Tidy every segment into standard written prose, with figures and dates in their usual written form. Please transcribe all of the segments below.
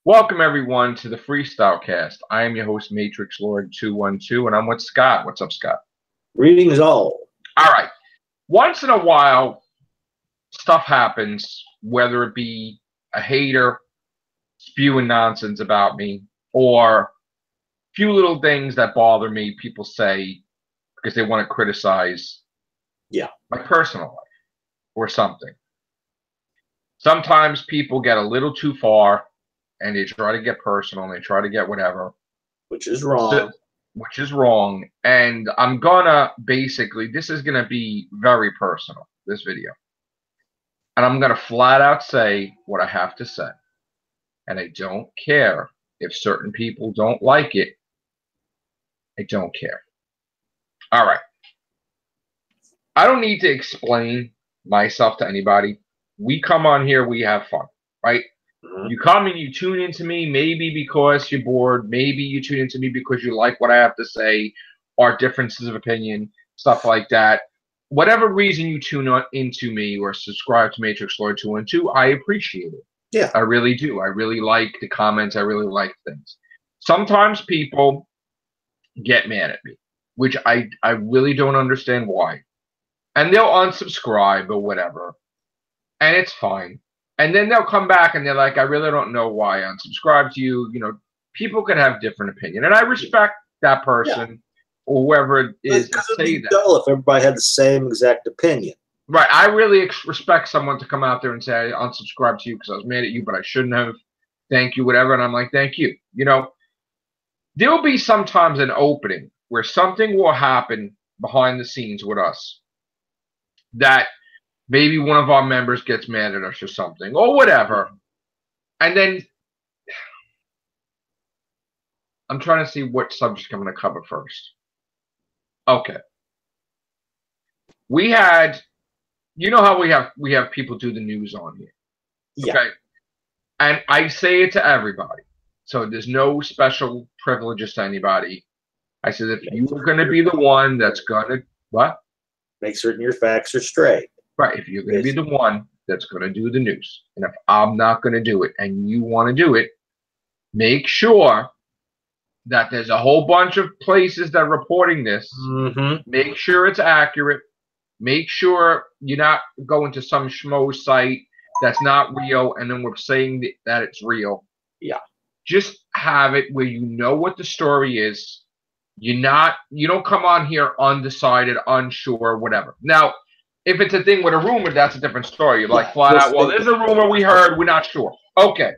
Welcome everyone to the Freestyle Cast. I am your host Matrix Lord 212 and I'm with Scott. What's up, Scott? Greetings all. All right. Once in a while stuff happens, whether it be a hater spewing nonsense about me or a few little things that bother me people say because they want to criticize my personal life or something. Sometimes people get a little too far and they try to get personal and they try to get whatever. Which is wrong. And I'm gonna basically, this is gonna be very personal, this video. And I'm gonna flat out say what I have to say. And I don't care if certain people don't like it. I don't care. All right. I don't need to explain myself to anybody. We come on here, we have fun, right? You come and you tune into me maybe because you're bored. Maybe you tune into me because you like what I have to say, our differences of opinion, stuff like that. Whatever reason you tune into me or subscribe to Matrix Lord 212, I appreciate it. Yeah. I really do. I really like the comments. I really like things. Sometimes people get mad at me, which I really don't understand why. And they'll unsubscribe or whatever. And it's fine. And then they'll come back and they're like, I really don't know why I unsubscribed to you. You know, people can have different opinion. And I respect that person or whoever it is to say that. Dull if everybody had the same exact opinion. Right. I really respect someone to come out there and say, I unsubscribed to you because I was mad at you, but I shouldn't have. Thank you, whatever. And I'm like, thank you. You know, there'll be sometimes an opening where something will happen behind the scenes with us that maybe one of our members gets mad at us or something or whatever. And then I'm trying to see what subject I'm going to cover first. Okay. We had, you know how we have people do the news on here. Yeah. Okay. And I say it to everybody. So there's no special privileges to anybody. I said, if you are going to be the one that's going to, what? Make certain your facts are straight. Right, if you're going to be the one that's going to do the news, and if I'm not going to do it and you want to do it, make sure that there's a whole bunch of places that are reporting this. Make sure it's accurate. Make sure you're not going to some schmo site that's not real, and then we're saying that it's real. Yeah. Just have it where you know what the story is. You don't come on here undecided, unsure, whatever. Now, if it's a thing with a rumor, that's a different story. You're like flat out, well, there's a rumor we heard, we're not sure. Okay.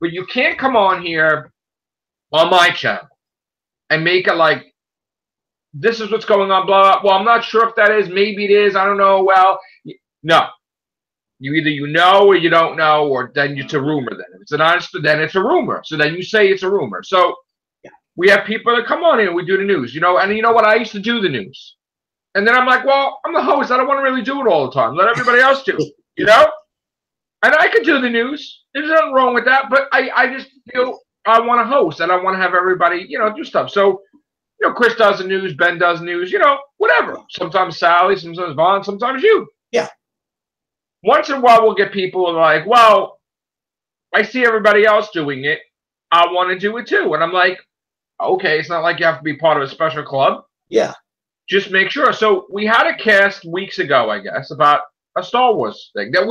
But you can't come on here on my channel and make it like, this is what's going on, blah, blah. Well, I'm not sure if that is. Maybe it is. I don't know. Well, no. You either you know or you don't know, or then it's a rumor then. If it's an honest, then it's a rumor. So then you say it's a rumor. So we have people that come on here and we do the news, you know, and you know what? I used to do the news. And then I'm like, well, I'm the host. I don't want to really do it all the time. Let everybody else do it, you know? And I could do the news. There's nothing wrong with that. But I just feel I want to host and I want to have everybody, you know, do stuff. So, you know, Chris does the news. Ben does news, you know, whatever. Sometimes Sally, sometimes Vaughn, sometimes you. Yeah. Once in a while, we'll get people like, well, I see everybody else doing it. I want to do it too. And I'm like, okay, it's not like you have to be part of a special club. Yeah. Just make sure. So we had a cast weeks ago, I guess, about a Star Wars thing. That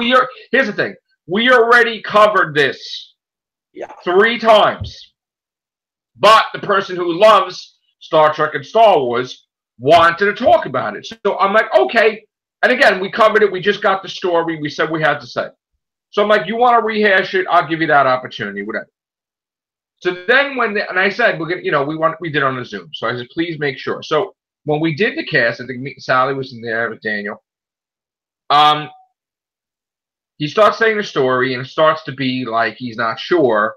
here's the thing. We already covered this 3 times. But the person who loves Star Trek and Star Wars wanted to talk about it. So I'm like, okay. And again, we covered it. We just got the story. We said we had to say. So I'm like, you want to rehash it? I'll give you that opportunity, whatever. So then and I said, we're gonna, you know, we did on a Zoom. So I said, please make sure. So when we did the cast, I think Sally was in there with Daniel. He starts saying the story, and it starts to be like he's not sure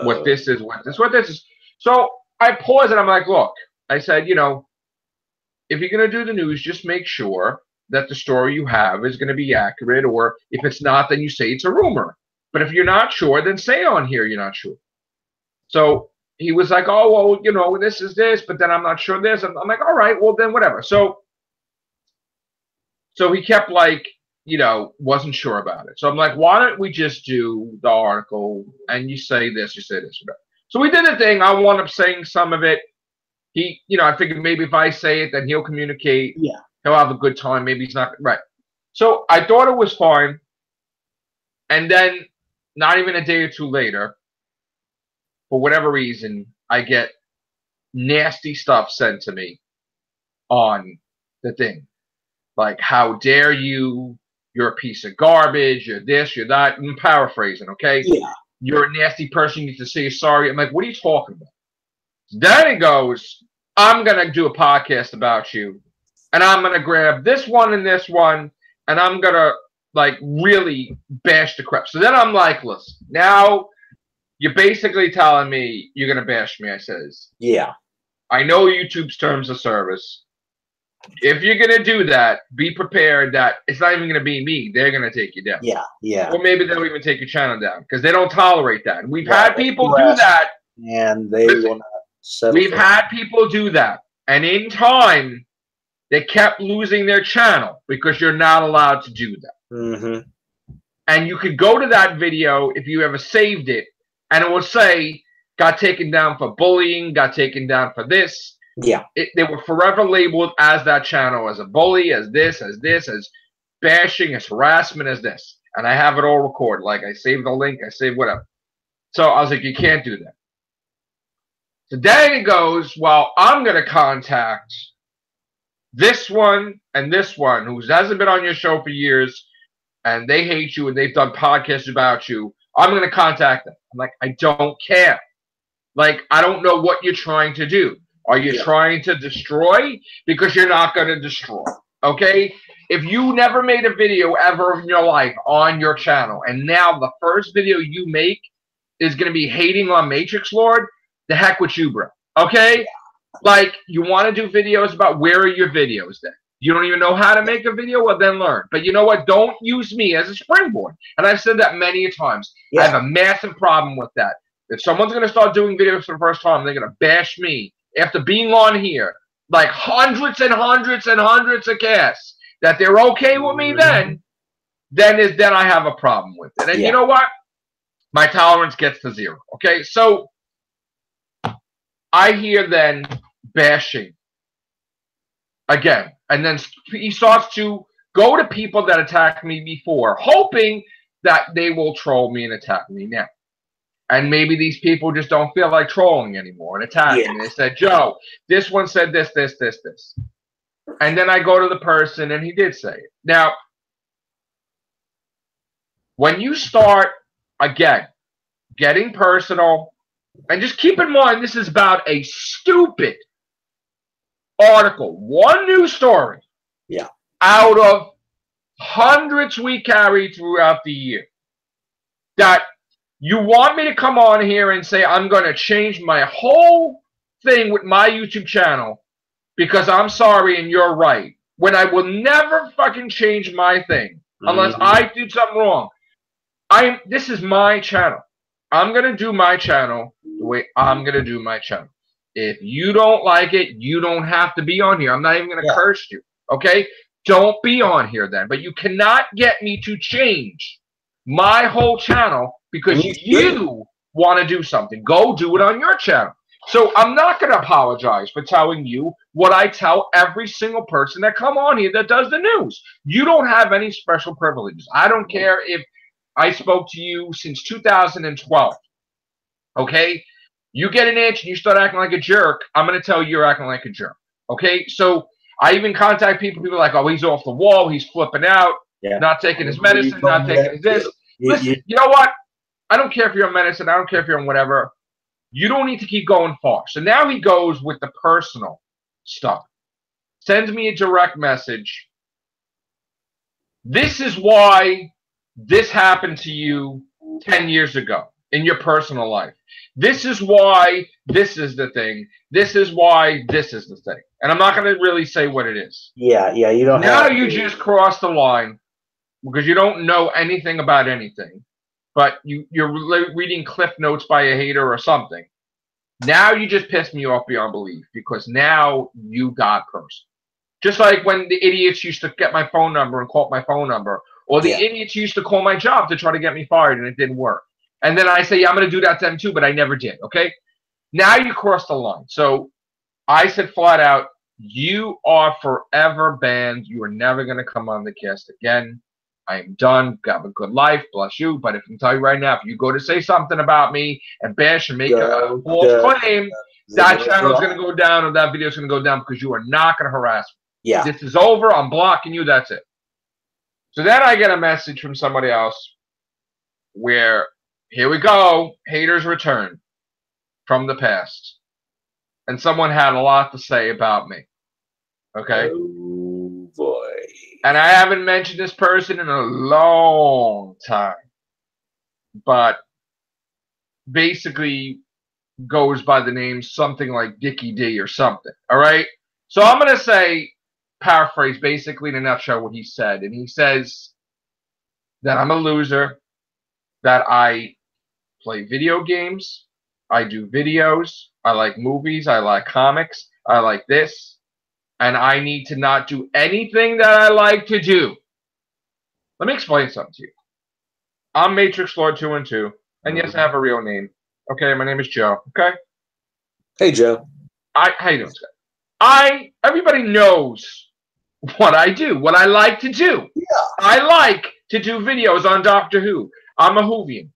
what this is, what this is. So I paused, and I'm like, look, I said, you know, if you're going to do the news, just make sure that the story you have is going to be accurate, or if it's not, then you say it's a rumor. But if you're not sure, then say on here you're not sure. So he was like, oh, well, you know, this is this, but then I'm not sure this. I'm like, all right, well, then whatever. So he kept like, you know, wasn't sure about it. So I'm like, why don't we just do the article and you say this, you say this. So we did the thing. I wound up saying some of it. He, you know, I figured maybe if I say it, then he'll communicate. Yeah. He'll have a good time. Maybe he's not right. So I thought it was fine. And then not even a day or two later, for whatever reason, I get nasty stuff sent to me on the thing. Like, how dare you? You're a piece of garbage. You're this, you're that. I'm paraphrasing, okay? Yeah. You're a nasty person. You need to say sorry. I'm like, what are you talking about? Then it goes, I'm going to do a podcast about you. And I'm going to grab this one and this one. And I'm going to, like, really bash the crap. So then I'm like, listen, now you're basically telling me you're going to bash me, I says. Yeah. I know YouTube's terms of service. If you're going to do that, be prepared that it's not even going to be me. They're going to take you down. Yeah. Yeah. Or maybe they'll even take your channel down because they don't tolerate that. We've Yeah, had people do that. And they Listen, will not settle. We've had people do that. And in time, they kept losing their channel because you're not allowed to do that. Mm-hmm. And you could go to that video if you ever saved it, and it will say, got taken down for bullying, got taken down for this. Yeah. They were forever labeled as that channel, as a bully, as this, as bashing, as harassment, as this. And I have it all recorded. Like, I saved the link, I saved whatever. So I was like, you can't do that. So then it goes, well, I'm going to contact this one and this one who hasn't been on your show for years, and they hate you and they've done podcasts about you. I'm going to contact them. I'm like, I don't care. Like, I don't know what you're trying to do. Are you trying to destroy? Because you're not going to destroy. Okay? If you never made a video ever in your life on your channel, and now the first video you make is going to be hating on Matrix Lord, the heck with you, bro. Okay? Like, you want to do videos about where are your videos then? You don't even know how to make a video? Well, then learn. But you know what? Don't use me as a springboard. And I've said that many times. I have a massive problem with that. If someone's going to start doing videos for the first time, they're going to bash me after being on here, like hundreds and hundreds and hundreds of casts, that they're okay with me then I have a problem with it. And you know what? My tolerance gets to zero. Okay? So I hear then bashing again. And then he starts to go to people that attacked me before, hoping that they will troll me and attack me now. And maybe these people just don't feel like trolling anymore and attacking me. They said, Joe, this one said this, this, this, this. And then I go to the person, and he did say it. Now, when you start, again, getting personal, and just keep in mind, this is about a stupid article, one news story out of hundreds we carry throughout the year, that you want me to come on here and say I'm going to change my whole thing with my YouTube channel because I'm sorry and you're right, when I will never fucking change my thing unless I do something wrong. This is my channel. I'm going to do my channel the way I'm going to do my channel. If you don't like it, you don't have to be on here. I'm not even going to curse you, okay? Don't be on here then. But you cannot get me to change my whole channel because you want to do something. Go do it on your channel. So I'm not going to apologize for telling you what I tell every single person that come on here that does the news. You don't have any special privileges. I don't care if I spoke to you since 2012, okay? You get an itch and you start acting like a jerk, I'm going to tell you you're acting like a jerk, okay? So I even contact people are like, oh, he's off the wall, he's flipping out, not taking his medicine, not taking his this. Listen, you know what? I don't care if you're on medicine, I don't care if you're on whatever. You don't need to keep going far. So now he goes with the personal stuff. Sends me a direct message. This is why this happened to you 10 years ago in your personal life. This is why this is the thing. This is why this is the thing. And I'm not going to really say what it is. Yeah, you don't now have you to. just crossed the line because you don't know anything about anything. But you're reading cliff notes by a hater or something. Now you just pissed me off beyond belief because now you got personal. Just like when the idiots used to get my phone number and call my phone number, Or the idiots used to call my job to try to get me fired and it didn't work. And then I say, yeah, I'm going to do that to them too, but I never did. Okay. Now you crossed the line. So I said flat out, you are forever banned. You are never going to come on the cast again. I am done. Have a good life. Bless you. But if I can tell you right now, if you go to say something about me and bash and make a false claim, that channel is going to go down or that video is going to go down because you are not going to harass me. Yeah. This is over. I'm blocking you. That's it. So then I get a message from somebody else where, here we go, haters return from the past. And someone had a lot to say about me. Okay? Oh, boy. And I haven't mentioned this person in a long time. But basically goes by the name something like Dickie D or something. All right? So I'm going to say, paraphrase basically in a nutshell what he said. And he says that I'm a loser, that I play video games, I do videos, I like movies, I like comics, I like this, and I need to not do anything that I like to do. Let me explain something to you. I'm Matrix Lord 212, and yes, I have a real name. Okay, my name is Joe. Okay? Hey, Joe. How you doing, Scott? Everybody knows what I do, what I like to do. Yeah. I like to do videos on Doctor Who. I'm a Whovian.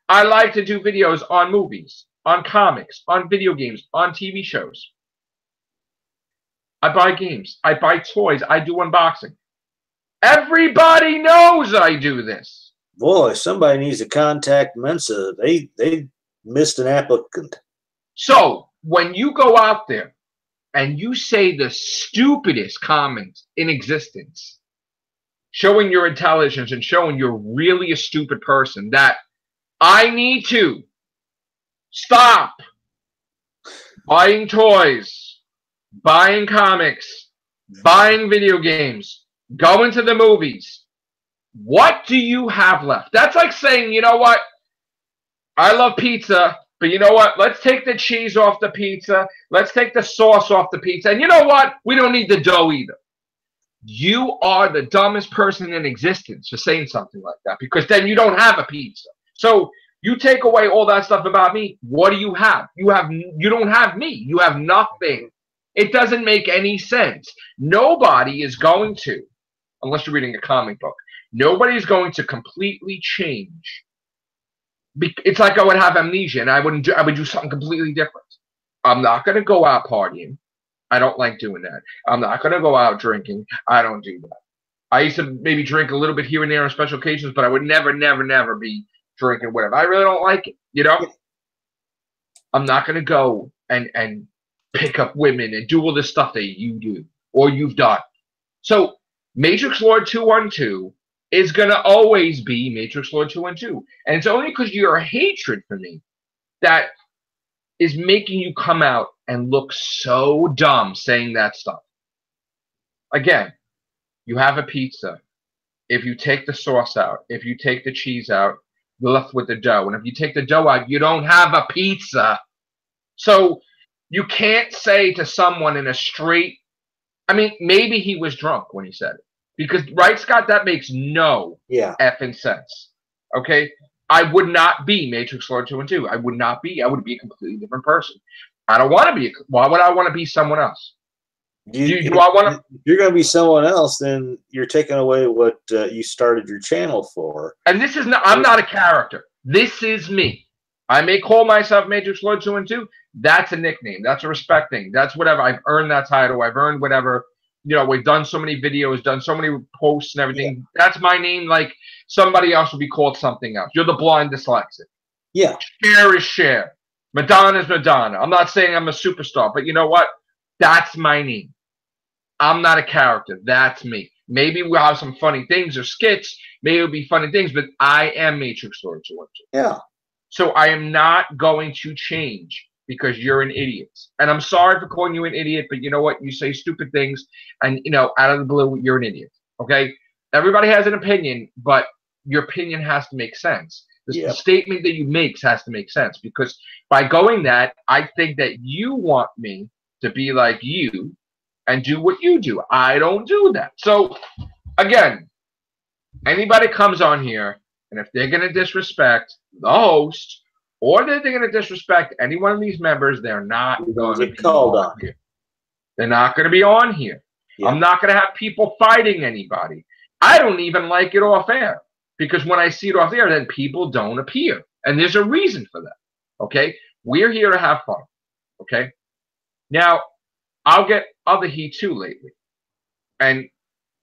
I like to do videos on movies, on comics, on video games, on TV shows. I buy games. I buy toys. I do unboxing. Everybody knows I do this. Boy, somebody needs to contact Mensa. They missed an applicant. So when you go out there and you say the stupidest comment in existence, showing your intelligence and showing you're really a stupid person, that I need to stop buying toys, buying comics, buying video games, going to the movies. What do you have left? That's like saying, you know what? I love pizza, but you know what? Let's take the cheese off the pizza. Let's take the sauce off the pizza. And you know what? We don't need the dough either. You are the dumbest person in existence for saying something like that, because then you don't have a pizza. So you take away all that stuff about me. What do you have? You don't have me. You have nothing. It doesn't make any sense. Nobody is going to, unless you're reading a comic book, nobody is going to completely change. It's like I would have amnesia and I would do something completely different. I'm not going to go out partying. I don't like doing that. I'm not going to go out drinking. I don't do that. I used to maybe drink a little bit here and there on special occasions, but I would never be drinking whatever. I really don't like it, you know? I'm not going to go and pick up women and do all this stuff that you do or you've done. So Matrix Lord 212 is going to always be Matrix Lord 212. And it's only because your hatred for me that is making you come out and look so dumb saying that stuff. Again, you have a pizza. If you take the sauce out, if you take the cheese out, you're left with the dough. And if you take the dough out, you don't have a pizza. So you can't say to someone in a straight, I mean, maybe he was drunk when he said it. Because, right, Scott, that makes no effing sense. Okay? I would not be Matrix Lord 212. I would not be. I would be a completely different person. I don't want to be. Why would I want to be someone else? Do I want to? If you're going to be someone else, then you're taking away what you started your channel for. And this is not. I'm not a character. This is me. I may call myself Matrix Lord 212. That's a nickname. That's a respect thing. That's whatever. I've earned that title. I've earned whatever. You know, we've done so many videos, done so many posts and everything. Yeah. That's my name. Like somebody else would be called something else. You're the blind dyslexic. Yeah. Cher is Cher. Madonna's Madonna. I'm not saying I'm a superstar, but you know what? That's my name. I'm not a character. That's me. Maybe we'll have some funny things or skits. Maybe it'll be funny things, but I am Matrix Lord 212. Yeah. So I am not going to change because you're an idiot. And I'm sorry for calling you an idiot, but you know what? You say stupid things, and, you know, out of the blue, you're an idiot. Okay? Everybody has an opinion, but your opinion has to make sense. The statement that you make has to make sense, because by going that, I think that you want me to be like you and do what you do. I don't do that. So, again, Anybody comes on here, and if they're going to disrespect the host, or they're going to disrespect any one of these members, they're not going to get be called on here. They're not going to be on here. Yeah. I'm not going to have people fighting anybody. I don't even like it off air, because when I see it off air, then people don't appear. And there's a reason for that. Okay? We're here to have fun. Okay? Now, I'll get other heat too lately. And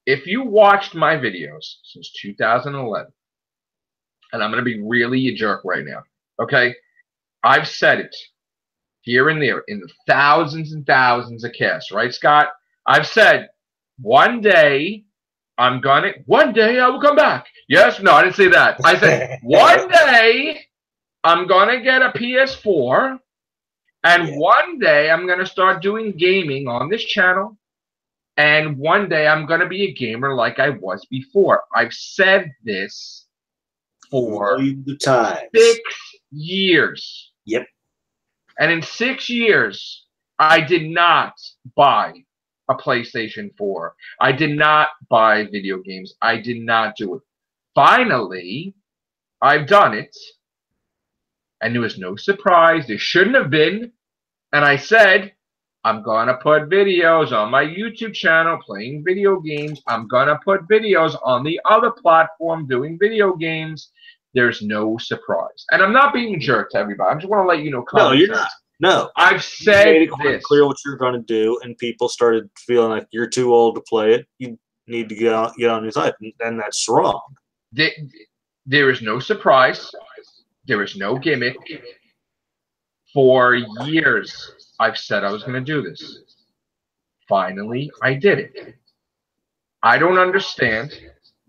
if you watched my videos since 2011, and I'm going to be really a jerk right now, okay? I've said it here and there in the thousands and thousands of casts, right, Scott? I've said, one day I will come back. Yes? No, I didn't say that. I said, one day I'm going to get a PS4, and one day I'm going to start doing gaming on this channel, and one day I'm going to be a gamer like I was before. I've said this for 6 years. Yep. And in 6 years, I did not buy a PlayStation 4. I did not buy video games. I did not do it. Finally, I've done it. And there was no surprise. There shouldn't have been. And I said, I'm going to put videos on my YouTube channel playing video games. I'm going to put videos on the other platform doing video games. There's no surprise. And I'm not being a jerk to everybody. I just want to let you know. No, you're not. No. I've said you made it quite clear what you're going to do, and people started feeling like you're too old to play it. You need to get on your side, and that's wrong. There is no surprise. There is no gimmick. For years, I've said I was going to do this. Finally, I did it. I don't understand.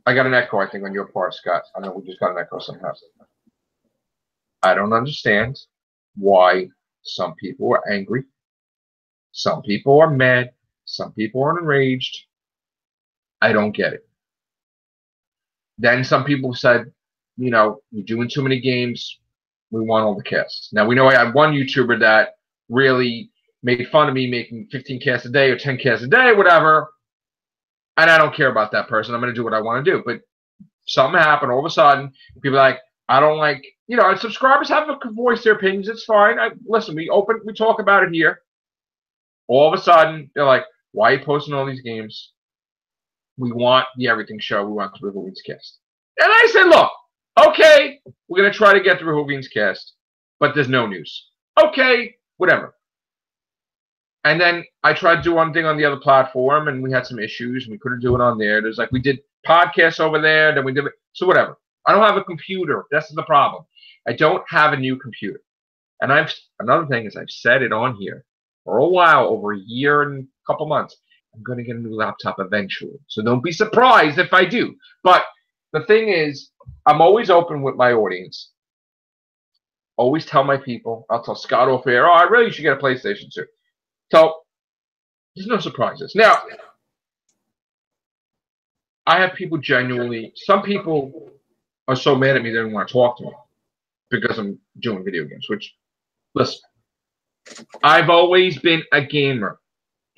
I got an echo, I think, on your part, Scott. I know we just got an echo somehow. I don't understand why some people are angry. Some people are mad. Some people are enraged. I don't get it. Then some people said, you know, you're doing too many games. We want all the casts. Now, we know I had one YouTuber that really made fun of me making 15 casts a day or 10 casts a day, whatever. And I don't care about that person. I'm going to do what I want to do. But something happened. All of a sudden, people are like, I don't like, you know, subscribers have to voice their opinions. It's fine. Listen, we talk about it here. All of a sudden, they're like, why are you posting all these games? We want the Everything Show. We want the River Weeds Cast. And I said, look, okay, we're going to try to get the River Weeds Cast, but there's no news. Okay, whatever. And then I tried to do one thing on the other platform, and we had some issues, and we couldn't do it on there. There's like, we did podcasts over there, then we did it. So whatever. I don't have a computer. That's the problem. I don't have a new computer. And another thing is I've said it on here for a while, over a year and a couple months. I'm going to get a new laptop eventually. So don't be surprised if I do. But the thing is, I'm always open with my audience. Always tell my people. I'll tell Scott off air, oh, I really should get a PlayStation 2. So there's no surprises. Now, I have people genuinely, some people are so mad at me they don't want to talk to me because I'm doing video games, which, listen, I've always been a gamer.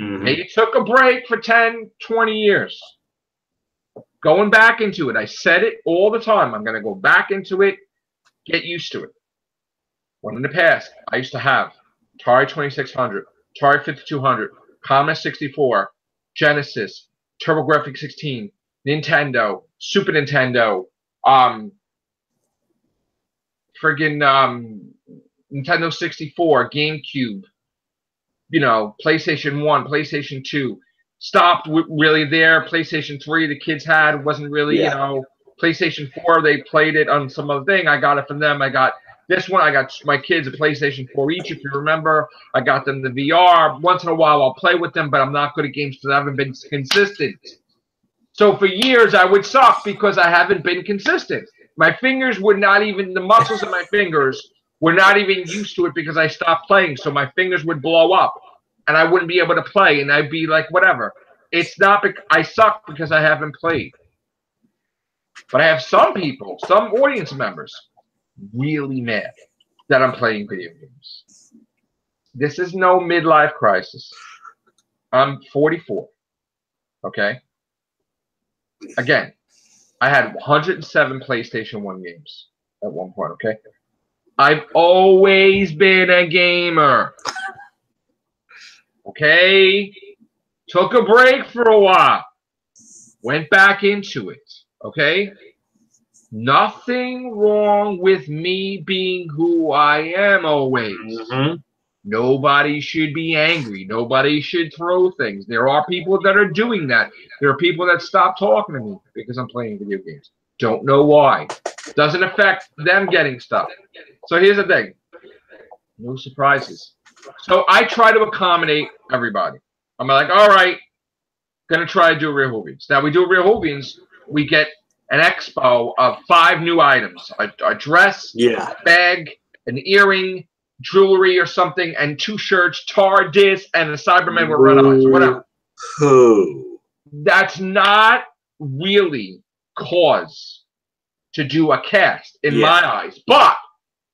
Mm-hmm. Maybe took a break for 10, 20 years. Going back into it. I said it all the time. I'm going to go back into it, get used to it. When in the past, I used to have Atari 2600, Atari 5200, Commodore 64, Genesis, TurboGrafx 16, Nintendo, Super Nintendo, Nintendo 64, GameCube, you know, PlayStation 1, PlayStation 2. Stopped really there. PlayStation 3, the kids had, wasn't really, you know, PlayStation 4, they played it on some other thing. I got it from them. I got this one. I got my kids a PlayStation 4 each, if you remember. I got them the VR. Once in a while, I'll play with them, but I'm not good at games because I haven't been consistent. So for years, I would suck because I haven't been consistent. My fingers would not even, the muscles in my fingers were not even used to it because I stopped playing. So my fingers would blow up and I wouldn't be able to play. And I'd be like, whatever. It's not, I suck because I haven't played. But I have some people, some audience members, really mad that I'm playing video games. This is no midlife crisis. I'm 44. Okay? Again, I had 107 PlayStation 1 games at one point, okay? I've always been a gamer. Okay? Took a break for a while. Went back into it, okay? Nothing wrong with me being who I am always. Mm-hmm. Nobody should be angry. Nobody should throw things. There are people that are doing that. There are people that stop talking to me because I'm playing video games. Don't know why. Doesn't affect them getting stuff. So here's the thing. No surprises. So I try to accommodate everybody. I'm like, all right, gonna try to do Real Hoovians. Now we do Real Hoovians, we get an expo of 5 new items. A dress, a bag, an earring, jewelry or something, and 2 shirts, tar disc, and a Cyberman with red eyes, whatever. That's not really cause to do a cast in my eyes. But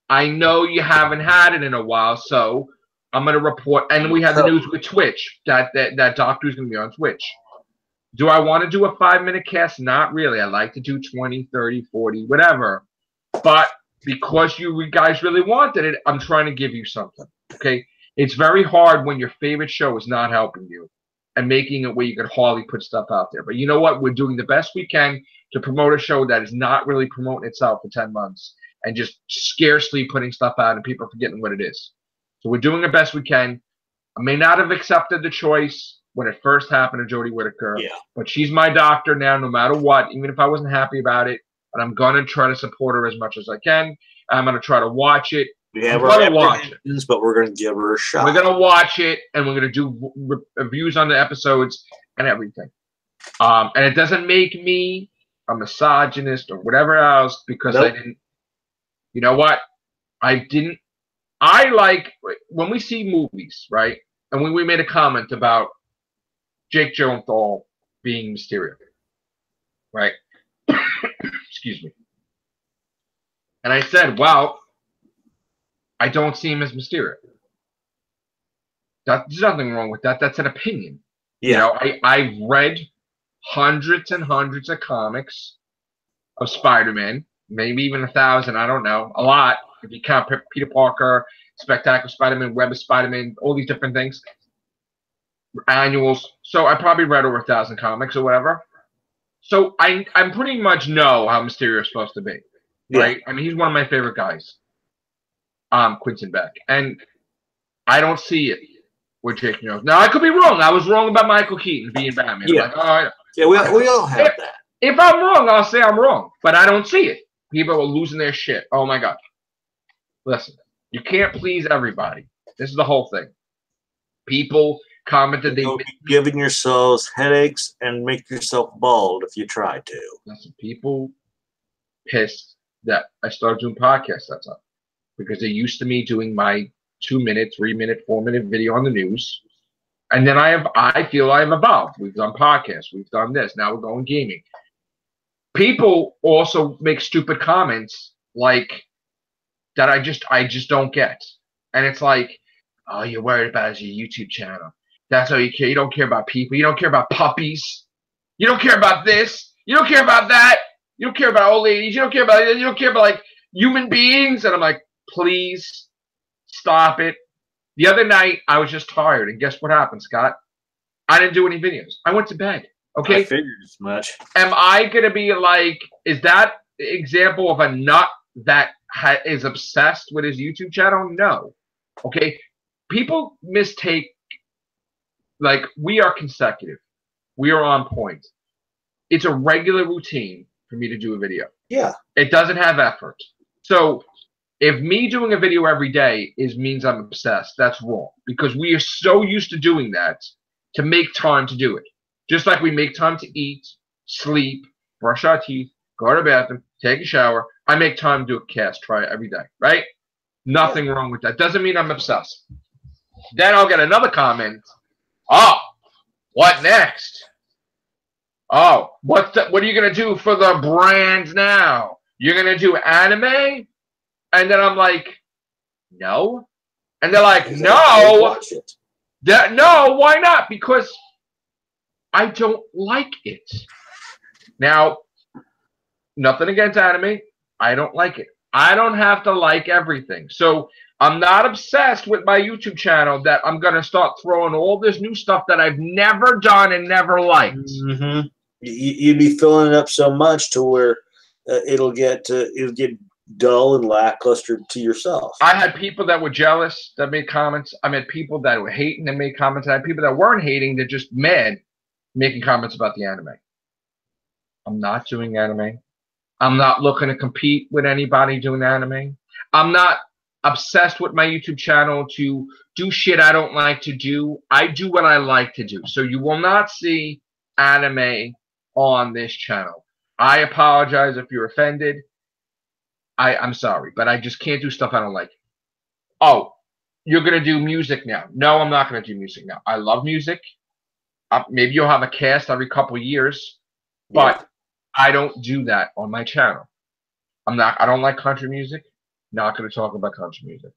I know you haven't had it in a while, so I'm going to report. And we have the news with Twitch that Doctor's going to be on Twitch. Do I want to do a 5-minute cast? Not really. I like to do 20, 30, 40, whatever. But because you guys really wanted it, I'm trying to give you something. Okay? It's very hard when your favorite show is not helping you and making it where you can hardly put stuff out there. But you know what? We're doing the best we can to promote a show that is not really promoting itself for 10 months and just scarcely putting stuff out and people forgetting what it is. So we're doing the best we can. I may not have accepted the choice when it first happened to Jodie Whittaker, but she's my doctor now no matter what, even if I wasn't happy about it. And I'm going to try to support her as much as I can. I'm going to try to watch it. We have our apprehensions, but we're going to give her a shot. We're going to watch it, and we're going to do reviews on the episodes and everything. And it doesn't make me a misogynist or whatever else because I didn't. You know what? I like when we see movies, right? And when we made a comment about Jake Gyllenhaal being Mysterio, right? Excuse me. And I said, well, I don't see him as Mysterio. There's nothing wrong with that. That's an opinion. You know, I've read hundreds and hundreds of comics of Spider-Man, maybe even 1,000, I don't know, a lot. If you count Peter Parker, Spectacular Spider-Man, Web of Spider-Man, all these different things, annuals. So I probably read over 1,000 comics or whatever. So I pretty much know how Mysterio is supposed to be, right? I mean, he's one of my favorite guys, Quentin Beck, and I don't see it with Jake Jones. Now I could be wrong. I was wrong about Michael Keaton being Batman. Yeah, like, oh, we all have that. If I'm wrong, I'll say I'm wrong, but I don't see it. People are losing their shit. Oh my god! Listen, you can't please everybody. This is the whole thing. People commented You'll be giving yourselves headaches and make yourself bald if you try to. Listen, people pissed that I started doing podcasts. That's up because they're used to me doing my 2-minute, 3-minute, 4-minute video on the news, and then I feel I have evolved. We've done podcasts. We've done this. Now we're going gaming. People also make stupid comments like that. I just don't get, and it's like, oh, you're worried about your YouTube channel. That's all you care. You don't care about people. You don't care about puppies. You don't care about this. You don't care about that. You don't care about old ladies. You don't care about like human beings. And I'm like, please stop it. The other night I was just tired, and guess what happened, Scott? I didn't do any videos. I went to bed. Okay. I figured as much. Am I gonna be like? Is that example of a nut that is obsessed with his YouTube channel? No. Okay. People mistake. Like, we are consecutive. We are on point. It's a regular routine for me to do a video. Yeah. It doesn't have effort. So if me doing a video every day means I'm obsessed, that's wrong. Because we are so used to doing that to make time to do it. Just like we make time to eat, sleep, brush our teeth, go to the bathroom, take a shower. I make time to do a cast, try it every day, right? Nothing wrong with that. Doesn't mean I'm obsessed. Then I'll get another comment. Oh, what next? Oh, what are you going to do for the brand now? You're going to do anime? And then I'm like, no. And they're like, no. Watch it. No, why not? Because I don't like it. Now, nothing against anime. I don't like it. I don't have to like everything. So I'm not obsessed with my YouTube channel that I'm going to start throwing all this new stuff that I've never done and never liked. Mm-hmm. You'd be filling it up so much to where it'll get dull and lackluster to yourself. I had people that were jealous that made comments. I met people that were hating that made comments. I had people that weren't hating, they're just mad, making comments about the anime. I'm not doing anime. I'm not looking to compete with anybody doing anime. I'm not obsessed with my YouTube channel to do shit I don't like to do. I do what I like to do. So you will not see anime on this channel. I apologize if you're offended. I'm sorry, but I just can't do stuff I don't like. Oh, you're going to do music now. No, I'm not going to do music now. I love music. Maybe you'll have a cast every couple of years, but I don't do that on my channel. I don't like country music. Not going to talk about country music.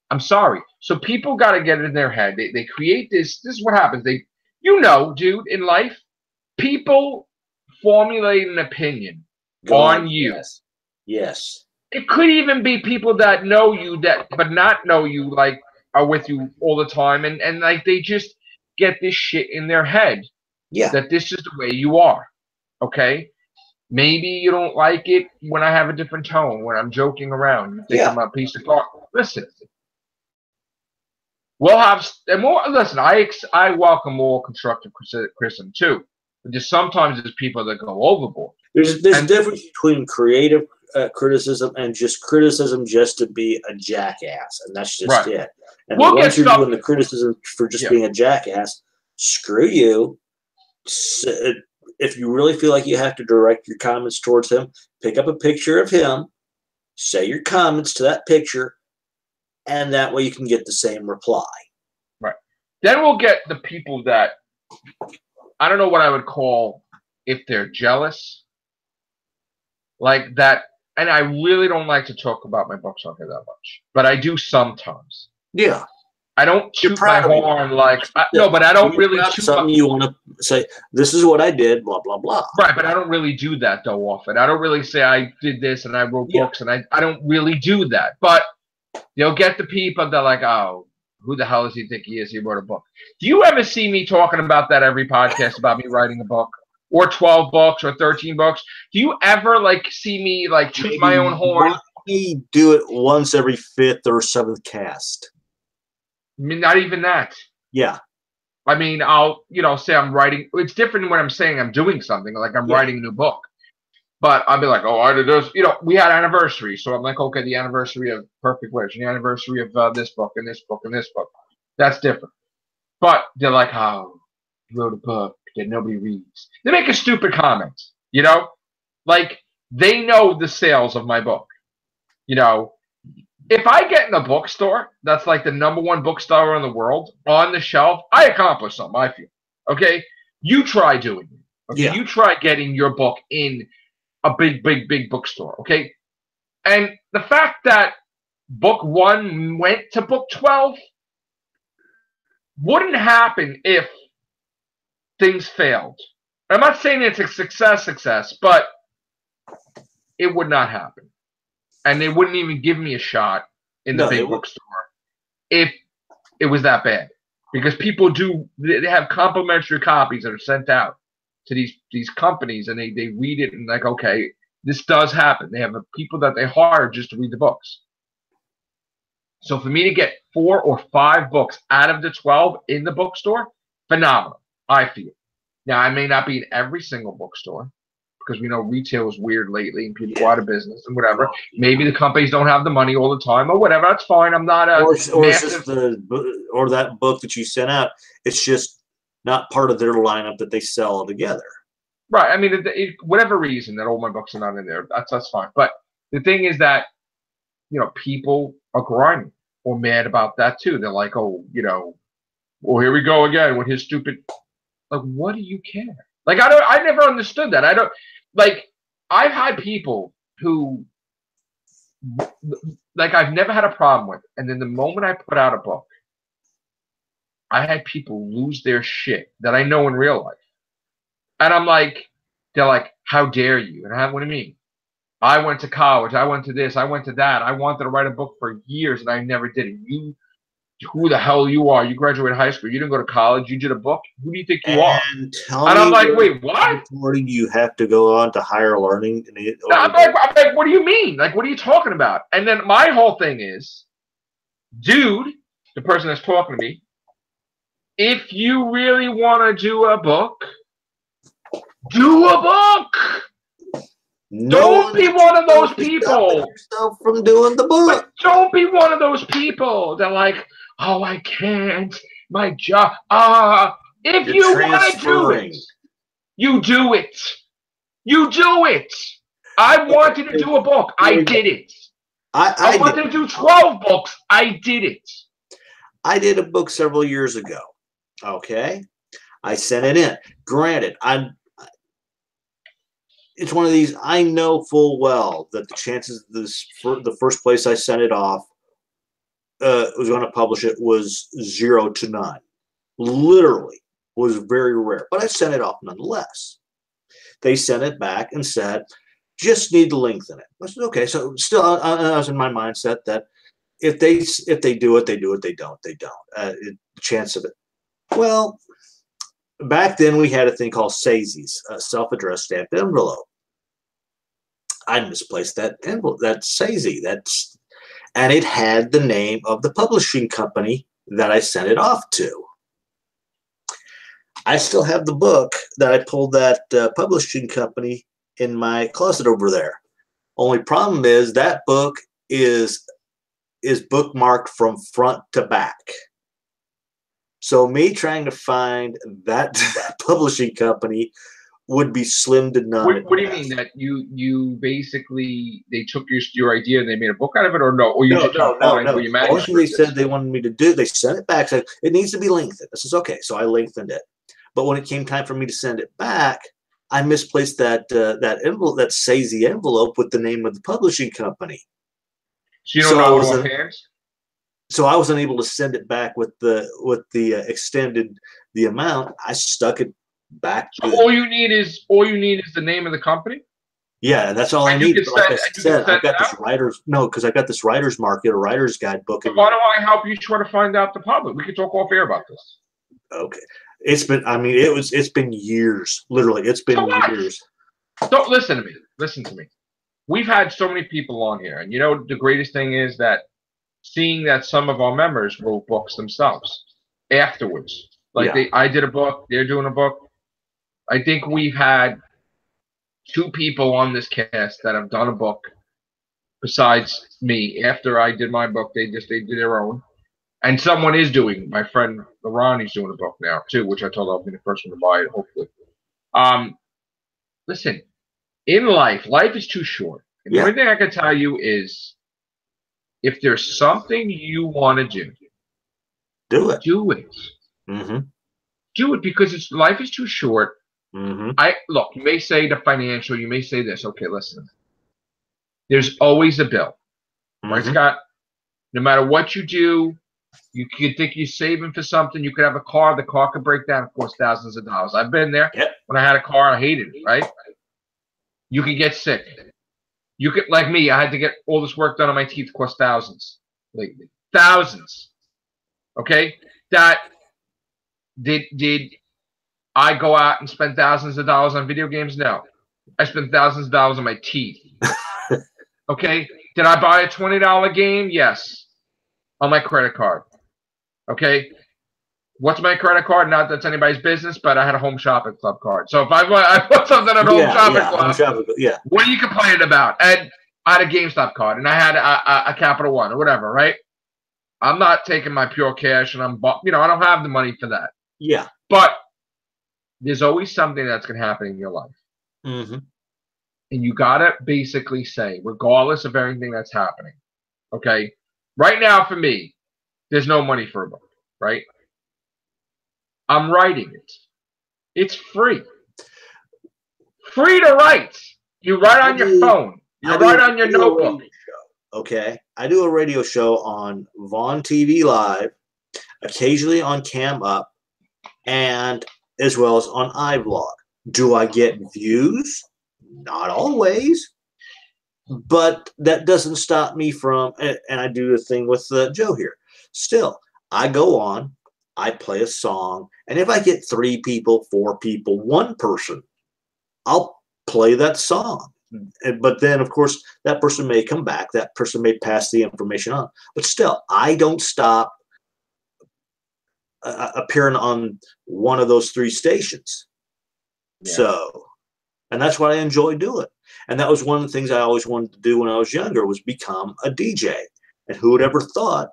I'm sorry. So people got to get it in their head. They create this. This is what happens. Dude, in life, people formulate an opinion on you. Yes. It could even be people that know you but not know you, like are with you all the time, and like they just get this shit in their head. Yeah. That this is the way you are. Okay? Maybe you don't like it when I have a different tone, when I'm joking around. You think I'm a piece of art. Listen. We'll have more. Listen, I welcome more constructive criticism too. But just sometimes there's people that go overboard. There's a difference between creative criticism and just criticism just to be a jackass, and that's just it. And once you're doing the criticism for just being a jackass, screw you. If you really feel like you have to direct your comments towards him, pick up a picture of him, say your comments to that picture, and that way you can get the same reply. Right. Then we'll get the people that, I don't know what I would call, if they're jealous, like that. And I really don't like to talk about my books on here that much, but I do sometimes. Yeah. I don't toot my horn like no, but I don't really toot something you want to say. This is what I did. Blah blah blah. Right, but I don't really do that though often. I don't really say I did this and I wrote books, and I don't really do that. But you'll get the people that are like, oh, who the hell does he think he is? He wrote a book. Do you ever see me talking about that every podcast about me writing a book, or 12 books, or 13 books? Do you ever like see me like toot my own horn? We do it once every 5th or 7th cast. I mean, not even that. Yeah. I mean, I'll, say I'm writing. It's different when I'm saying I'm doing something, like I'm writing a new book. But I'll be like, oh, I did this. We had anniversary. So I'm like, okay, the anniversary of Perfect Wish, the anniversary of this book and this book and this book. That's different. But they're like, oh, you wrote a book that nobody reads. They make a stupid comment, Like, they know the sales of my book. If I get in a bookstore that's like the #1 bookstore in the world on the shelf, I accomplished something, I feel. Okay? You try doing it. Okay? Yeah. You try getting your book in a big, big, big bookstore. Okay? And the fact that book 1 went to book 12 wouldn't happen if things failed. I'm not saying it's a success, but it would not happen. And they wouldn't even give me a shot in the big bookstore if it was that bad. Because people they have complimentary copies that are sent out to these companies, and they read it and like, okay, this does happen. They have people that they hire just to read the books. So for me to get 4 or 5 books out of the 12 in the bookstore, phenomenal, I feel. Now, I may not be in every single bookstore, because we know retail is weird lately and people go out of business and whatever. Maybe the companies don't have the money all the time or whatever. That's fine. I'm not a or it's just or that book that you sent out. It's just not part of their lineup that they sell altogether. Right. I mean, whatever reason that all my books are not in there, that's fine. But the thing is that people are grinding or mad about that too. They're like, oh, well, here we go again with his stupid. Like, what do you care? Like, I never understood that. I've had people who, like, I've never had a problem with. And then the moment I put out a book, I had people lose their shit that I know in real life. And I'm like, they're like, how dare you? And what do you mean? I went to college. I went to this. I went to that. I wanted to write a book for years, and I never did it. Who the hell you are? You graduated high school. You didn't go to college. You did a book. Who do you think you are? And tell and me, I'm like, wait, what? You have to go on to higher learning. I'm like, what do you mean? Like, what are you talking about? And then my whole thing is, dude, the person that's talking to me, if you really want to do a book, do a book. Don't be one of those people. Yourself from doing the book. But don't be one of those people that like, oh, I can't. My job. If you want to do it, you do it. You do it. I wanted to do a book. I did it. I wanted to do 12 books. I did it. I did a book several years ago. Okay. I sent it in. Granted, it's one of these, I know full well that the chances of the first place I sent it off was going to publish it was 0 to none. Literally was very rare, but I sent it off nonetheless. They sent it back and said, just need to lengthen it. I said, okay. So still, I was in my mindset that if they do it, they do it. They don't, they don't. The chance of it. Well, back then we had a thing called SAZES, a self-addressed stamped envelope. I misplaced that envelope, that SAZE, and it had the name of the publishing company that I sent it off to. I still have the book that I pulled that publishing company in my closet over there. Only problem is that book is bookmarked from front to back. So me trying to find that publishing company would be slim to none. What do you mean that you basically they took your idea and they made a book out of it, or no? Or you no. The only thing they said they wanted me to do, they sent it back. Said it needs to be lengthened. This is okay, so I lengthened it. But when it came time for me to send it back, I misplaced that envelope, that SAZE envelope with the name of the publishing company. So you don't know what hands? So I wasn't able to send it back with the extended the amount. I stuck it back. So all you need is the name of the company. Yeah, that's all I need. Like I said, I've got this because I got this writer's market, a writer's guidebook. So why don't I help you try to find out the public? We could talk off air about this. Okay, it's been years. Literally, it's been years. Don't listen to me. Listen to me. We've had so many people on here, and you know the greatest thing is that seeing that some of our members wrote books themselves afterwards. Like I did a book, they're doing a book. I think we've had 2 people on this cast that have done a book besides me. After I did my book, they did their own. And someone is doing, my friend Ronnie's doing a book now too, which I told I'll be the first one to buy it, hopefully. Listen, in life is too short. And the only thing I can tell you is if there's something you want to do, do it. Do it. Mm-hmm. Do it because life is too short. Mm-hmm. Look, you may say the financial, you may say this. Okay, listen. There's always a bill. Right, Scott? No matter what you do, you could think you're saving for something. You could have a car. The car could break down. It costs thousands of dollars. I've been there. Yep. When I had a car, I hated it, right? You could get sick. You could, like me, I had to get all this work done on my teeth. Cost thousands. Lately. Thousands. Okay? That did I go out and spend thousands of dollars on video games? No. I spent thousands of dollars on my teeth. Okay? Did I buy a $20 game? Yes. On my credit card. Okay? What's my credit card? Not that's anybody's business, but I had a Home Shopping Club card. So if I put something at Home Shopping Club, what are you complaining about? And I had a GameStop card, and I had a Capital One or whatever, right? I'm not taking my pure cash, and I don't have the money for that. Yeah. But there's always something that's going to happen in your life. Mm-hmm. And you got to basically say, regardless of everything that's happening, okay? Right now, for me, there's no money for a book, right? I'm writing it. It's free. Free to write. You write on your phone. You write on your notebook. Okay? I do a radio show on Vaughn TV Live, occasionally on Cam Up, and as well as on iVlog. Do I get views? Not always. But that doesn't stop me from, and I do the thing with Joe here. Still, I go on, I play a song, and if I get 3 people, 4 people, 1 person, I'll play that song. But then, of course, that person may come back. That person may pass the information on. But still, I don't stop appearing on one of those 3 stations. Yeah. So, and that's what I enjoy doing. And that was one of the things I always wanted to do when I was younger, was become a DJ. And who would ever thought?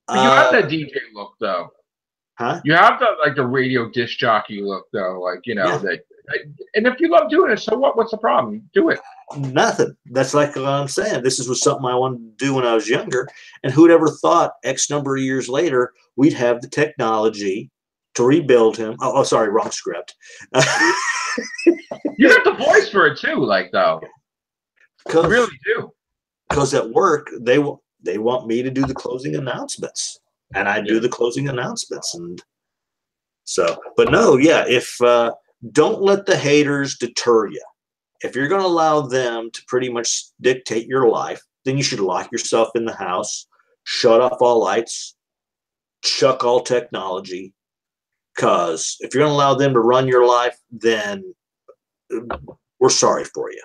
But you have that DJ look, though. Huh? You have the radio disc jockey look, though. Like, you know, yeah. that. And if you love doing it, so what? What's the problem? Do it. Nothing. That's like what I'm saying. This was something I wanted to do when I was younger. And who'd ever thought X number of years later, we'd have the technology to rebuild him. Oh sorry, wrong script. You got the voice for it too, like, though. You really do. Because at work, they want me to do the closing announcements. And I do the closing announcements. And so, but no, yeah, if don't let the haters deter you. If you're going to allow them to pretty much dictate your life, then you should lock yourself in the house, shut off all lights, chuck all technology. Because if you're going to allow them to run your life, then we're sorry for you.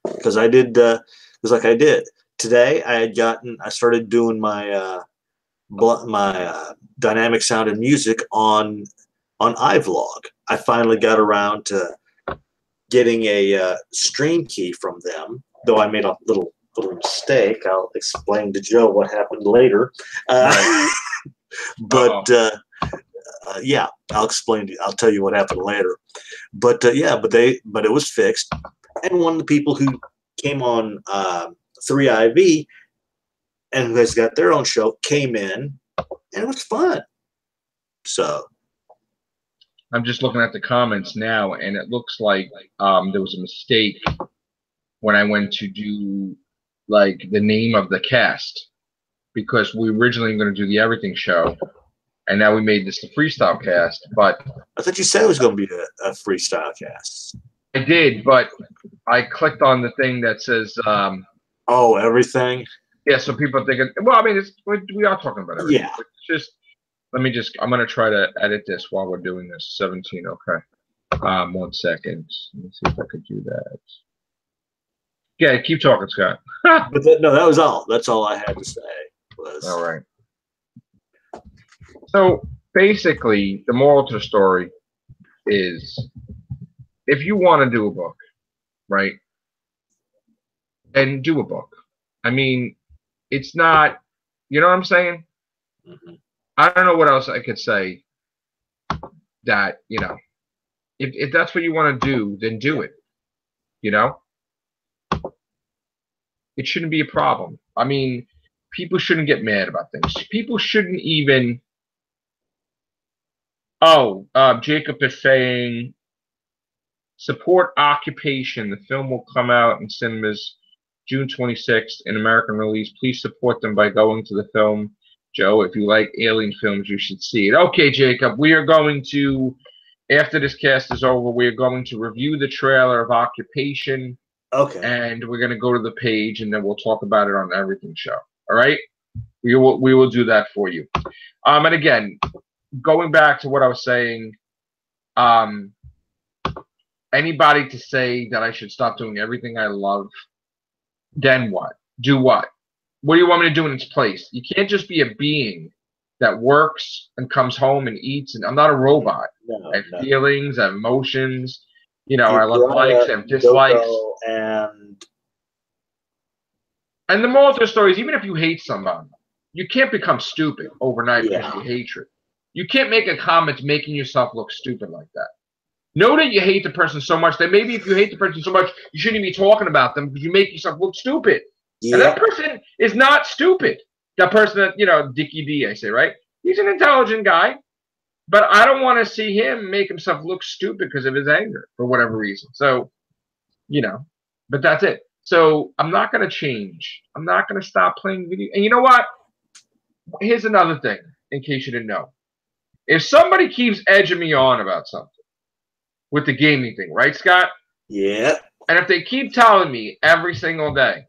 Because I did, like I did today. I started doing my dynamic sound and music on iVlog. I finally got around to getting a stream key from them, though I made a little mistake. I'll explain to Joe what happened later. But yeah, I'll tell you what happened later. But yeah, but it was fixed. And one of the people who came on 3IV and who has got their own show came in, and it was fun. So I'm just looking at the comments now, and it looks like there was a mistake when I went to do like the name of the cast, because we originally were going to do the Everything Show, and now we made this the Freestyle Cast. But I thought you said it was going to be a Freestyle Cast. I did, but I clicked on the thing that says everything. Yeah, so people are thinking, well, I mean, we are talking about everything. Yeah. It's just, I'm going to try to edit this while we're doing this. 17, okay. 1 second. Let me see if I could do that. Yeah, keep talking, Scott. But no, that was all. That's all I had to say. All right. So basically, the moral to the story is, if you want to do a book, right, then do a book. I mean, it's not, you know what I'm saying? Mm-hmm. I don't know what else I could say that, you know, if that's what you want to do, then do it, you know? It shouldn't be a problem. I mean, people shouldn't get mad about things. People shouldn't even, Jacob is saying, support Occupation. The film will come out in cinemas June 26th in American release. Please support them by going to the film. Joe, if you like alien films, you should see it. Okay, Jacob, we are going to, after this cast is over, we are going to review the trailer of Occupation. Okay. And we're going to go to the page, and then we'll talk about it on the Everything Show. All right? We will do that for you. And again, going back to what I was saying, anybody to say that I should stop doing everything I love, then what? Do what? What do you want me to do in its place? You can't just be a being that works and comes home and eats. And I'm not a robot. No, I have feelings, I have emotions. You know, I love likes, I have dislikes. And the moral of the story is, even if you hate somebody, you can't become stupid overnight because of hatred. You can't make a comment making yourself look stupid like that. Know that you hate the person so much that maybe if you hate the person so much, you shouldn't be talking about them because you make yourself look stupid. Yeah. And that person is not stupid. That person that, you know, Dickie D, I say, right? He's an intelligent guy. But I don't want to see him make himself look stupid because of his anger for whatever reason. So, you know, but that's it. So I'm not going to change. I'm not going to stop playing video. And you know what? Here's another thing, in case you didn't know. If somebody keeps edging me on about something with the gaming thing, right, Scott? Yeah. And if they keep telling me every single day,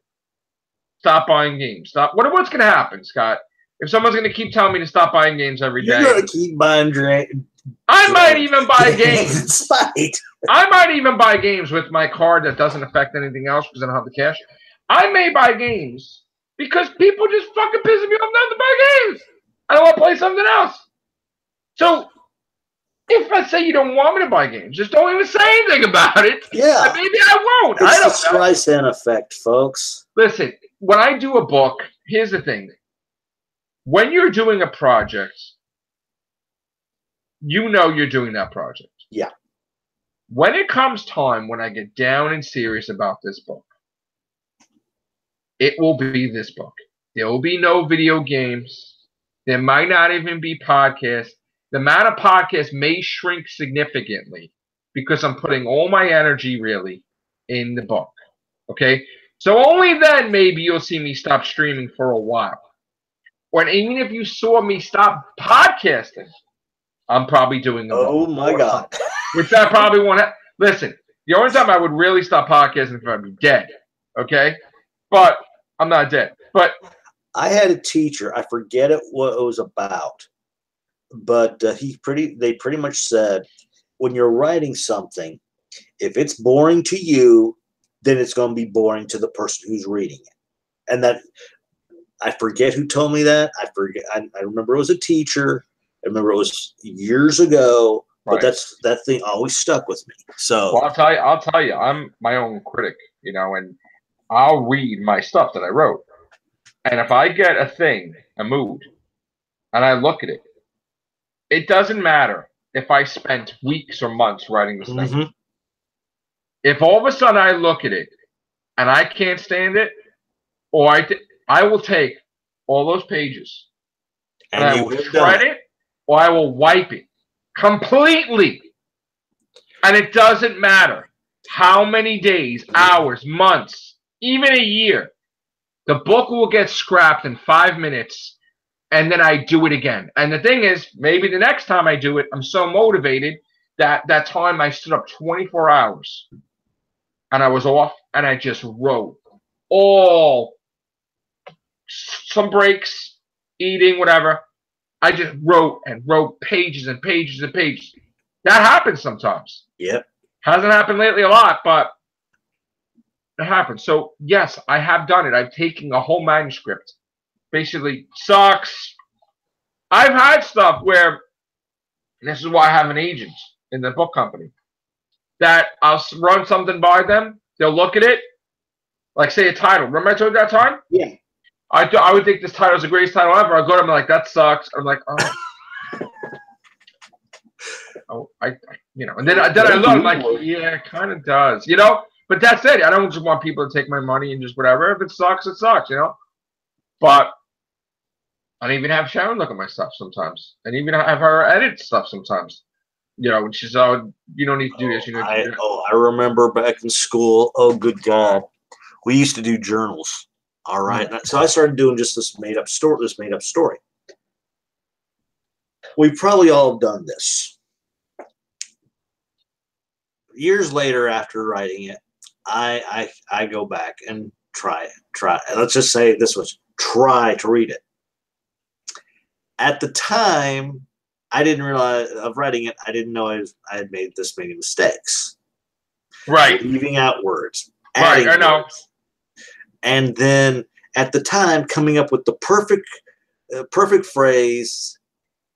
stop buying games, what's going to happen, Scott? If someone's going to keep telling me to stop buying games every day, you're going to keep buying I might even buy games. Spite. I might even buy games with my card that doesn't affect anything else because I don't have the cash. I may buy games because people just fucking pissing me off not to buy games. I don't want to play something else. So, if I say you don't want me to buy games, just don't even say anything about it. Yeah. Maybe I won't. It's the Streisand effect, folks. Listen, when I do a book, here's the thing. When you're doing a project, you know you're doing that project. Yeah. When it comes time when I get down and serious about this book, it will be this book. There will be no video games. There might not even be podcasts. The amount of podcasts may shrink significantly because I'm putting all my energy really in the book. Okay? So only then maybe you'll see me stop streaming for a while. Or even if you saw me stop podcasting, I'm probably doing a book. Oh my God. Which I probably won't have. Listen, the only time I would really stop podcasting is if I'd be dead. Okay? But I'm not dead. But I had a teacher, I forget what it was about, but they pretty much said, when you're writing something, if it's boring to you, then it's going to be boring to the person who's reading it. And that, I forget who told me that. I remember it was a teacher. I remember it was years ago, but that thing always stuck with me. So, well, I'll tell you, I'm my own critic, and I'll read my stuff that I wrote. And if I get a mood, and I look at it, it doesn't matter if I spent weeks or months writing this thing. If all of a sudden I look at it and I can't stand it, or I will take all those pages and I will shred it, or I will wipe it completely. And it doesn't matter how many days, hours, months, even a year. The book will get scrapped in 5 minutes, and then I do it again. And the thing is, maybe the next time I do it, I'm so motivated that time I stood up 24 hours, and I was off, and I just wrote some breaks, eating, whatever. I just wrote pages and pages and pages. That happens sometimes. Yep. Hasn't happened lately a lot, but it happens. So, yes, I have done it. I've taken a whole manuscript. Basically, sucks. I've had stuff where, this is why I have an agent in the book company, that I'll run something by them. They'll look at it, like say a title. Remember I told you that time? Yeah. I would think this title is the greatest title ever. I go to them like, that sucks. I'm like, and then I look, I'm like, yeah, it kind of does, But that's it. I don't just want people to take my money and just whatever. If it sucks, it sucks, But I even have Sharon look at my stuff sometimes, and even have her edit stuff sometimes. When she's, you don't need to do this. I remember back in school. Oh, good God, we used to do journals. All right, so I started doing just this made up story. We probably all have done this. Years later, after writing it, I go back and try. Let's just say this was try to read it. At the time, I didn't realize of writing it. I didn't know I had made this many mistakes. Right. Leaving out words. Right, I know. And then at the time, coming up with the perfect phrase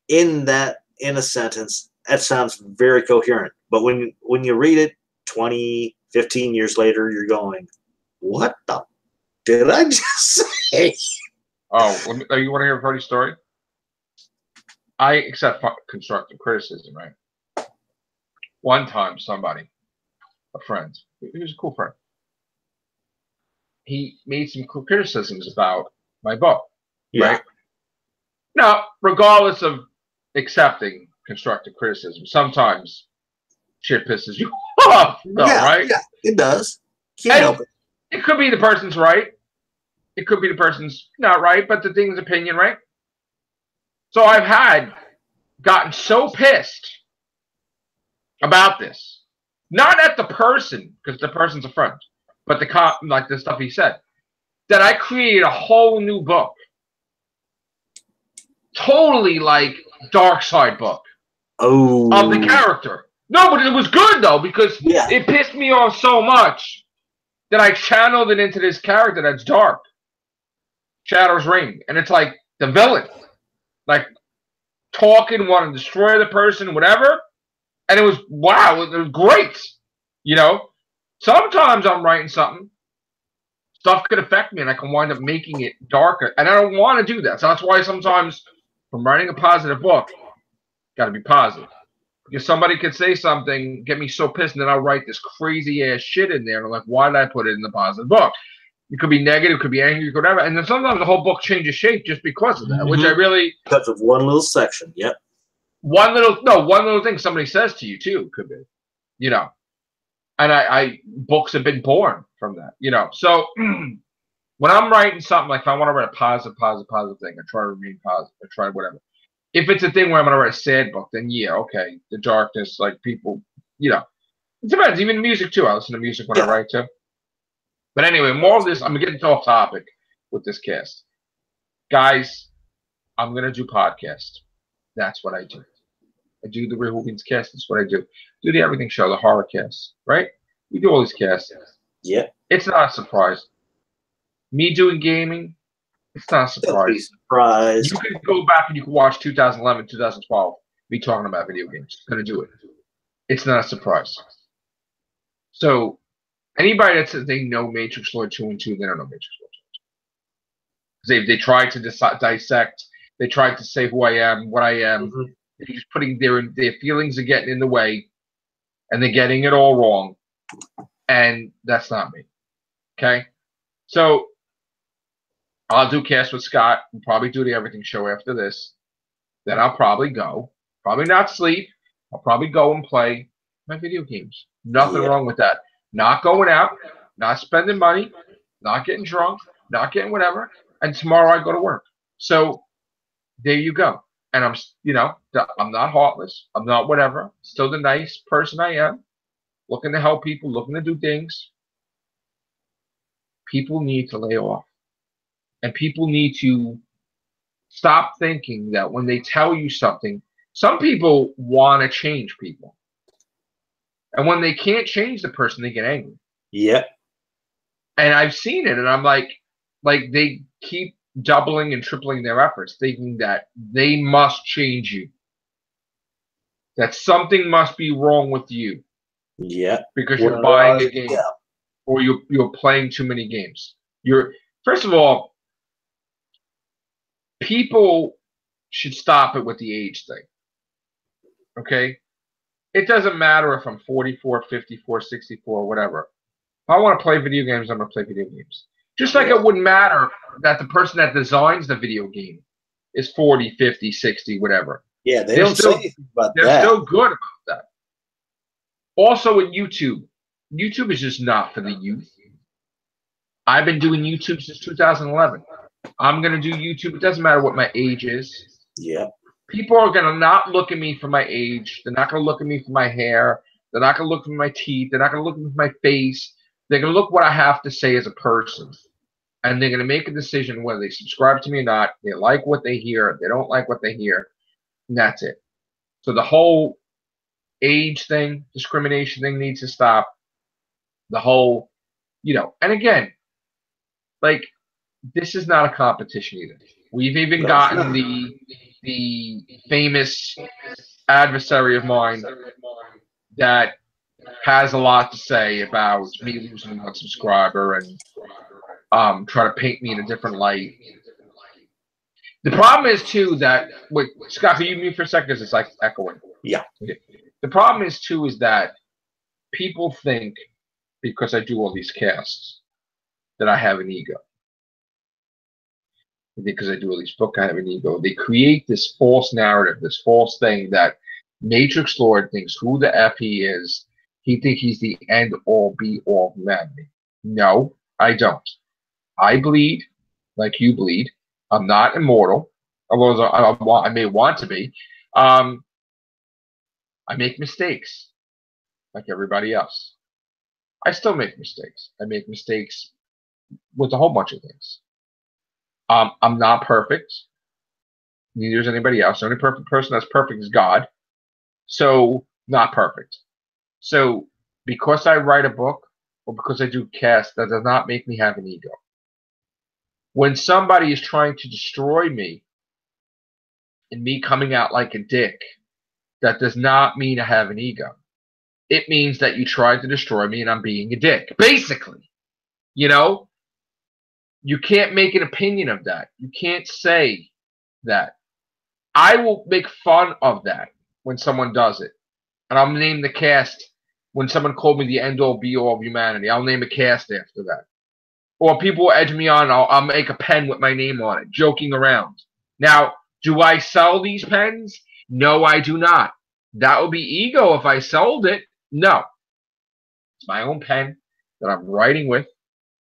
in a sentence, that sounds very coherent. But when you read it 20, 15 years later, you're going, what the did I just say? Oh, you want to hear a funny story? I accept constructive criticism, right? One time, a friend, he was a cool friend, he made some cool criticisms about my book, right? Now, regardless of accepting constructive criticism, sometimes shit pisses you off, right? Yeah, it does. Can't help it. It could be the person's right. It could be the person's not right, but the thing's opinion, right? So I've gotten so pissed about this not at the person, because the person's a friend, but like the stuff he said, that I created a whole new book. Totally like dark side book. Oh. Of the character. No, but it was good though, because it pissed me off so much that I channeled it into this character that's dark. Shadow's Ring. And it's like the villain. Like talking, wanting to destroy the person, whatever. And it was, wow, it was great. You know? Sometimes I'm writing something, stuff could affect me and I can wind up making it darker. And I don't want to do that. So that's why sometimes if I'm writing a positive book, got to be positive. Because somebody could say something, get me so pissed, and then I'll write this crazy ass shit in there. And I'm like, why did I put it in the positive book? It could be negative, it could be angry, whatever. And then sometimes the whole book changes shape just because of that, which I really. Because of one little section, yep. One little thing somebody says to you too could be, you know. And books have been born from that, you know. So when I'm writing something, like if I want to write a positive thing, I try to remain positive, I try whatever. If it's a thing where I'm going to write a sad book, then yeah, okay, the darkness, like people, you know, it depends. Even music too. I listen to music when I write too. But anyway, more of this, I'm getting off topic with this cast. Guys, I'm going to do podcasts. That's what I do. I do the Real Hoopings cast. That's what I do. Do the Everything Show, the horror cast, right? We do all these casts. Yeah. It's not a surprise. Me doing gaming, it's not a surprise. You can go back and you can watch 2011, 2012, me talking about video games. I'm going to do it. It's not a surprise. So, anybody that says they know Matrix Lord 2 and 2, they don't know Matrix Lord 2. They tried to dissect. They tried to say who I am, what I am. Mm-hmm. They're just putting their feelings are getting in the way, and they're getting it all wrong. And that's not me. Okay? So, I'll do cast with Scott. We'll probably do the Everything Show after this. Then I'll probably go. Probably not sleep. I'll probably go and play my video games. Nothing wrong with that. Not going out. Not spending money. Not getting drunk. Not getting whatever. And tomorrow I go to work. So there you go. And I'm, you know, I'm not heartless. I'm not whatever. Still the nice person I am. Looking to help people. Looking to do things. People need to lay off. And people need to stop thinking that when they tell you something, some people want to change people. And when they can't change the person, they get angry. Yeah. And I've seen it, and I'm like they keep doubling and tripling their efforts, thinking that they must change you. That something must be wrong with you. Yeah. Because you're buying a game. Yeah. Or you're playing too many games. First of all, people should stop it with the age thing. Okay? It doesn't matter if I'm 44, 54, 64, whatever. If I want to play video games, I'm going to play video games. Just like it wouldn't matter that the person that designs the video game is 40, 50, 60, whatever. Yeah, they don't say anything about that. They're still good about that. Also with YouTube. YouTube is just not for the youth. I've been doing YouTube since 2011. I'm going to do YouTube. It doesn't matter what my age is. Yeah. People are going to not look at me for my age. They're not going to look at me for my hair. They're not going to look for my teeth. They're not going to look at my face. They're going to look what I have to say as a person. And they're going to make a decision whether they subscribe to me or not. They like what they hear. They don't like what they hear. And that's it. So the whole age thing, discrimination thing needs to stop. The whole, you know, and again, like, this is not a competition either. We've even gotten the famous adversary of mine that has a lot to say about me losing one subscriber and try to paint me in a different light. The problem is too that Scott, can you mute for a second? Because it's like echoing. Yeah. Okay. The problem is too is that people think because I do all these casts that I have an ego. Because I do all these books, I have an ego. They create this false narrative, this false thing that Matrix Lord thinks who the F he is. He thinks he's the end all be all of humanity. No, I don't. I bleed like you bleed. I'm not immortal, although I may want to be. I make mistakes. like everybody else. I still make mistakes. I make mistakes with a whole bunch of things. I'm not perfect. Neither is anybody else. The only perfect person that's perfect is God. So, not perfect. So, because I write a book or because I do cast, that does not make me have an ego. When somebody is trying to destroy me and me coming out like a dick, that does not mean I have an ego. It means that you tried to destroy me and I'm being a dick. Basically, you know, you can't make an opinion of that. You can't say that. I will make fun of that when someone does it. And I'll name the cast when someone called me the end-all, be-all of humanity. I'll name a cast after that. Or people will edge me on, I'll make a pen with my name on it, joking around. Now, do I sell these pens? No, I do not. That would be ego if I sold it. No. It's my own pen that I'm writing with.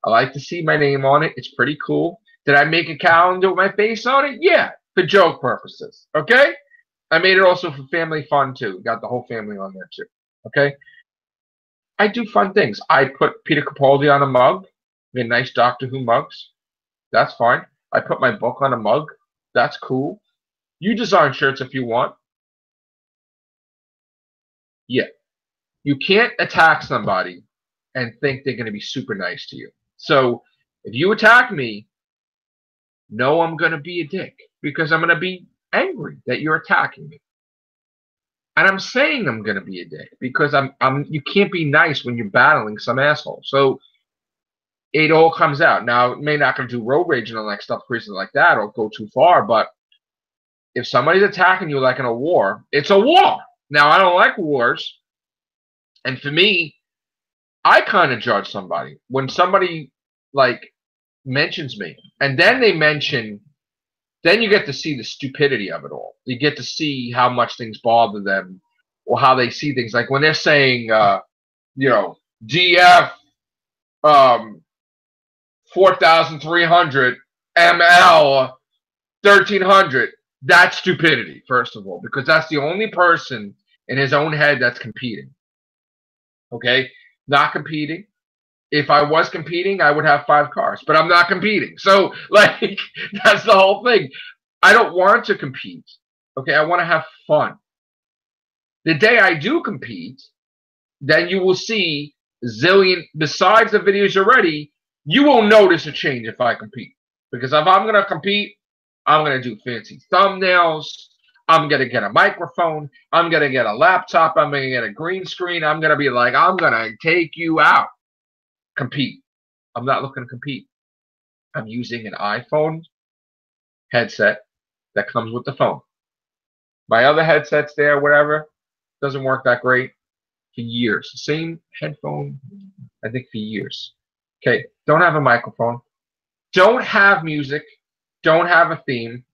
I like to see my name on it. It's pretty cool. Did I make a calendar with my face on it? Yeah, for joke purposes. Okay? I made it also for family fun, too. Got the whole family on there, too. Okay? I do fun things. I put Peter Capaldi on a mug. Made nice Doctor Who mugs. That's fine. I put my book on a mug. That's cool. You design shirts if you want. Yeah. You can't attack somebody and think they're going to be super nice to you. So if you attack me, know I'm going to be a dick because I'm going to be angry that you're attacking me. And I'm saying I'm going to be a dick because you can't be nice when you're battling some asshole. So it all comes out. Now, it may not going to do road rage and all that stuff crazy like that or go too far, but if somebody's attacking you like in a war, it's a war. Now, I don't like wars. And for me, I kind of judge somebody when somebody like mentions me and then they mention, then you get to see the stupidity of it all. You get to see how much things bother them or how they see things. Like when they're saying, DF 4,300 ML 1,300. That's stupidity, first of all, because that's the only person in his own head that's competing. Okay? Not competing. If I was competing, I would have 5 cars, but I'm not competing. So, like, that's the whole thing. I don't want to compete. Okay? I want to have fun. The day I do compete, then you will see besides the videos already, you will notice a change if I compete. Because if I'm going to compete, I'm going to do fancy thumbnails. I'm going to get a microphone. I'm going to get a laptop. I'm going to get a green screen. I'm going to be like, I'm going to take you out. Compete. I'm not looking to compete. I'm using an iPhone headset that comes with the phone. My other headsets there, whatever, doesn't work that great for years. Same headphone, I think, for years. Okay, don't have a microphone. Don't have music. Don't have a theme.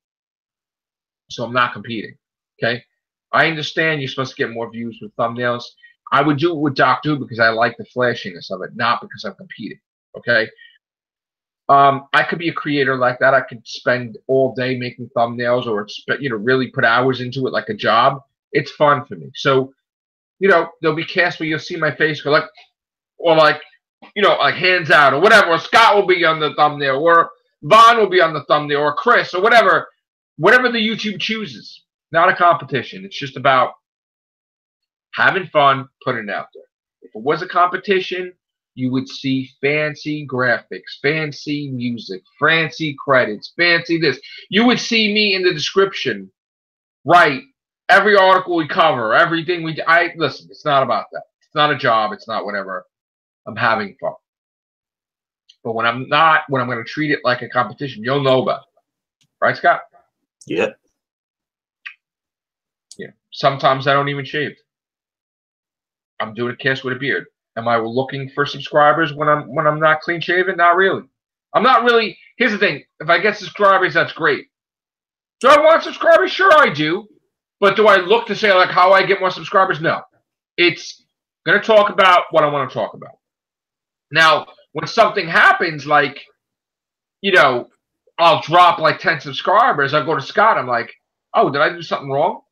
So I'm not competing. Okay, I understand you're supposed to get more views with thumbnails. I would do it with Doctor Who because I like the flashiness of it, not because I'm competing. Okay. I could be a creator like that. I could spend all day making thumbnails or really put hours into it like a job. It's fun for me. So, there'll be casts where you'll see my face go like, or like, like hands out or whatever. Or Scott will be on the thumbnail, or Vaughn will be on the thumbnail, or Chris, or whatever the YouTube chooses. Not a competition. It's just about having fun, putting it out there. If it was a competition, you would see fancy graphics, fancy music, fancy credits, fancy this. You would see me in the description, right? Every article we cover, everything we do. Listen, it's not about that. It's not a job. It's not whatever. I'm having fun. But when I'm going to treat it like a competition, you'll know about it. Right, Scott? Yep. Yeah. Sometimes I don't even shave. I'm doing a cast with a beard. Am I looking for subscribers when I'm not clean shaven? Not really. I'm not really. Here's the thing. If I get subscribers, that's great. Do I want subscribers? Sure, I do. But do I look to say like how I get more subscribers? No. It's going to talk about what I want to talk about. Now, when something happens, like, I'll drop like 10 subscribers. I'll go to Scott. I'm like, oh, did I do something wrong?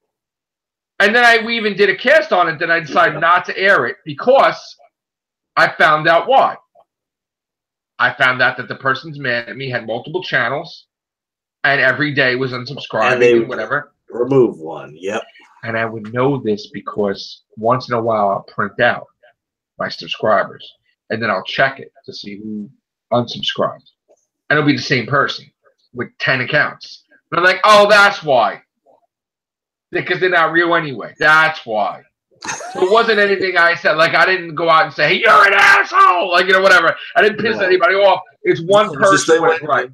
And then we even did a cast on it. Then I decided not to air it because I found out why. I found out that the person's mad at me, had multiple channels, and every day was unsubscribing and whatever. Remove one. Yep. And I would know this because once in a while I'll print out my subscribers, and then I'll check it to see who unsubscribed. And it'll be the same person with 10 accounts. And I'm like, oh, that's why. Because they're not real anyway. That's why. So it wasn't anything I said. Like, I didn't go out and say, hey, you're an asshole. Like, whatever. I didn't piss anybody off. It's one person. Right.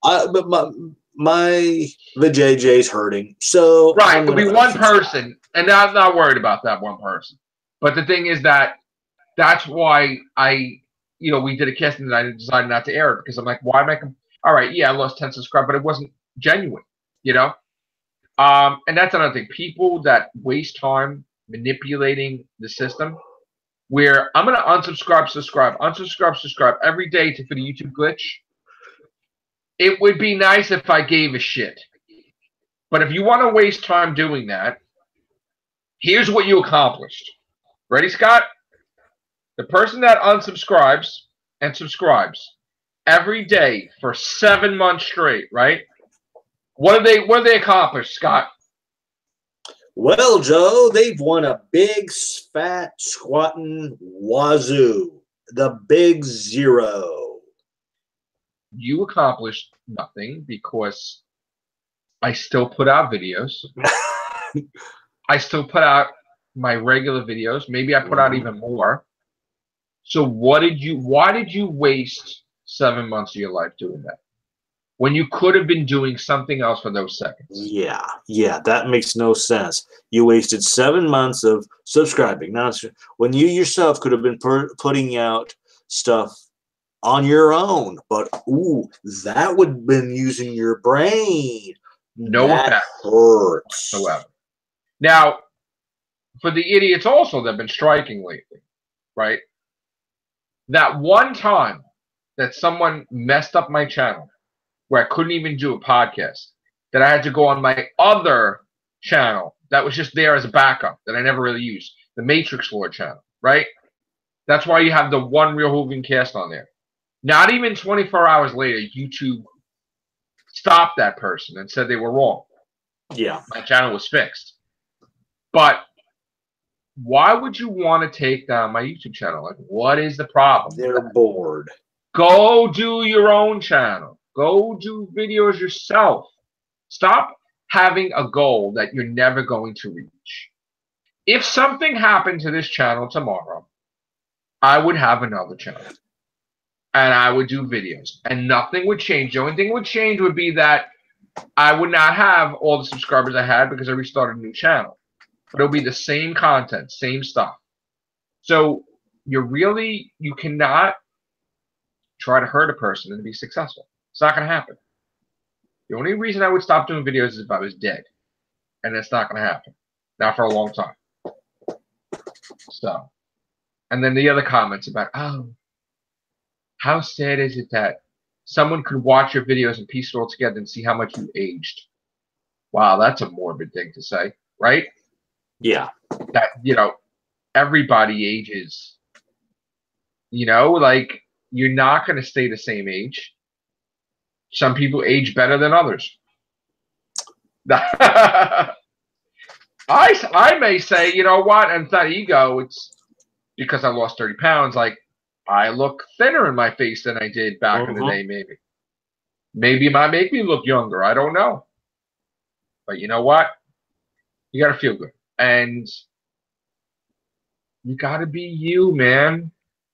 But the JJ's hurting. So right. It'll be one person. And I'm not worried about that one person. But the thing is that's why we did a casting and I decided not to air it. Because I'm like, why am I? All right. Yeah, I lost 10 subscribers, but it wasn't genuine, And that's another thing. People that waste time manipulating the system, where I'm going to unsubscribe, subscribe every day for the YouTube glitch. It would be nice if I gave a shit. But if you want to waste time doing that, here's what you accomplished. Ready, Scott? The person that unsubscribes and subscribes every day for 7 months straight, right? What have they accomplished, Scott? Well, Joe, they've won a big, fat, squatting wazoo. The big zero. You accomplished nothing because I still put out videos. I still put out my regular videos. Maybe I put out even more. So why did you waste 7 months of your life doing that? When you could have been doing something else for those seconds. Yeah, that makes no sense. You wasted 7 months of subscribing. Now, when you yourself could have been putting out stuff on your own, but that would have been using your brain. No effect hurts. whatsoever. Now, for the idiots also that have been striking lately, right? That one time that someone messed up my channel, where I couldn't even do a podcast, that I had to go on my other channel that was just there as a backup that I never really used, the Matrix Lord channel, right? That's why you have the One Real Hooligan Cast on there. Not even 24 hours later, YouTube stopped that person and said they were wrong. Yeah. My channel was fixed. But why would you want to take down my YouTube channel? Like, what is the problem? They're bored. Go do your own channel. Go do videos yourself. Stop having a goal that you're never going to reach. If something happened to this channel tomorrow, I would have another channel. And I would do videos. And nothing would change. The only thing that would change would be that I would not have all the subscribers I had because I restarted a new channel. But it'll be the same content, same stuff. So you cannot try to hurt a person and be successful. It's not going to happen. The only reason I would stop doing videos is if I was dead. And it's not going to happen. Not for a long time. So. And then the other comments about, how sad is it that someone could watch your videos and piece it all together and see how much you aged? Wow, that's a morbid thing to say, right? Yeah. That, everybody ages. Like, you're not going to stay the same age. Some people age better than others. I may say, you know what, and it's not ego, it's because I lost 30 pounds. Like, I look thinner in my face than I did back in the day, maybe. Maybe it might make me look younger. I don't know. But you know what? You got to feel good. And you got to be you, man.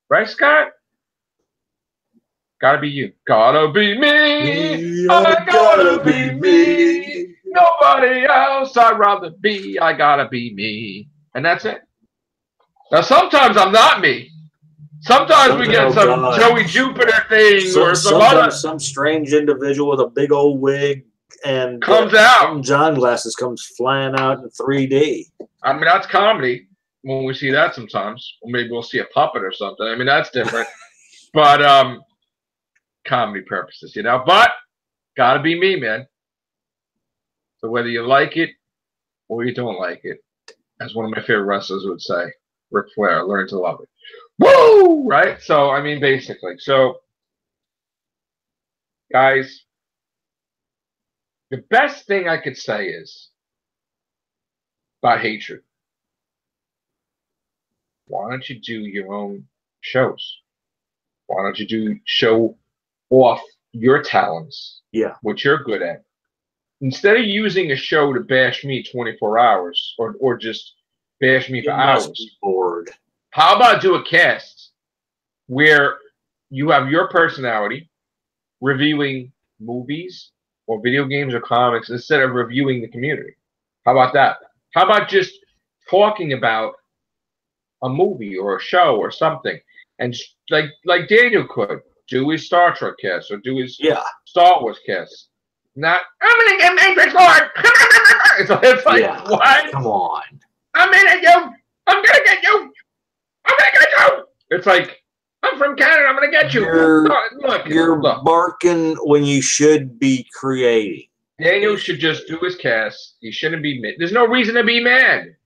Right, Scott? Gotta be you. Gotta be me. I gotta be me. Nobody else I'd rather be. I gotta be me. And that's it. Now, sometimes I'm not me. Sometimes we get some Joey Jupiter thing or some strange individual with a big old wig and comes out. John glasses comes flying out in 3D. I mean, that's comedy when we see that sometimes. Or maybe we'll see a puppet or something. I mean, that's different. But comedy purposes, but gotta be me, man. So whether you like it or you don't like it. As one of my favorite wrestlers would say, Ric Flair, learn to love it. Woo! Right? So, I mean, basically. So, guys, the best thing I could say is about hatred. Why don't you do your own shows? Why don't you show off your talents? Yeah. What you're good at. Instead of using a show to bash me 24 hours or just bash me for hours. Be bored. How about do a cast where you have your personality reviewing movies or video games or comics instead of reviewing the community? How about that? How about just talking about a movie or a show or something, and like Daniel could do his Star Trek cast or do his Star Wars cast. Not I'm gonna get Matrix Lord. it's like what? Come on. I'm gonna get you. I'm gonna get you. I'm gonna get you. It's like I'm from Canada. I'm gonna get you. You're barking when you should be creating. Daniel should just do his cast. He shouldn't be mad. There's no reason to be mad.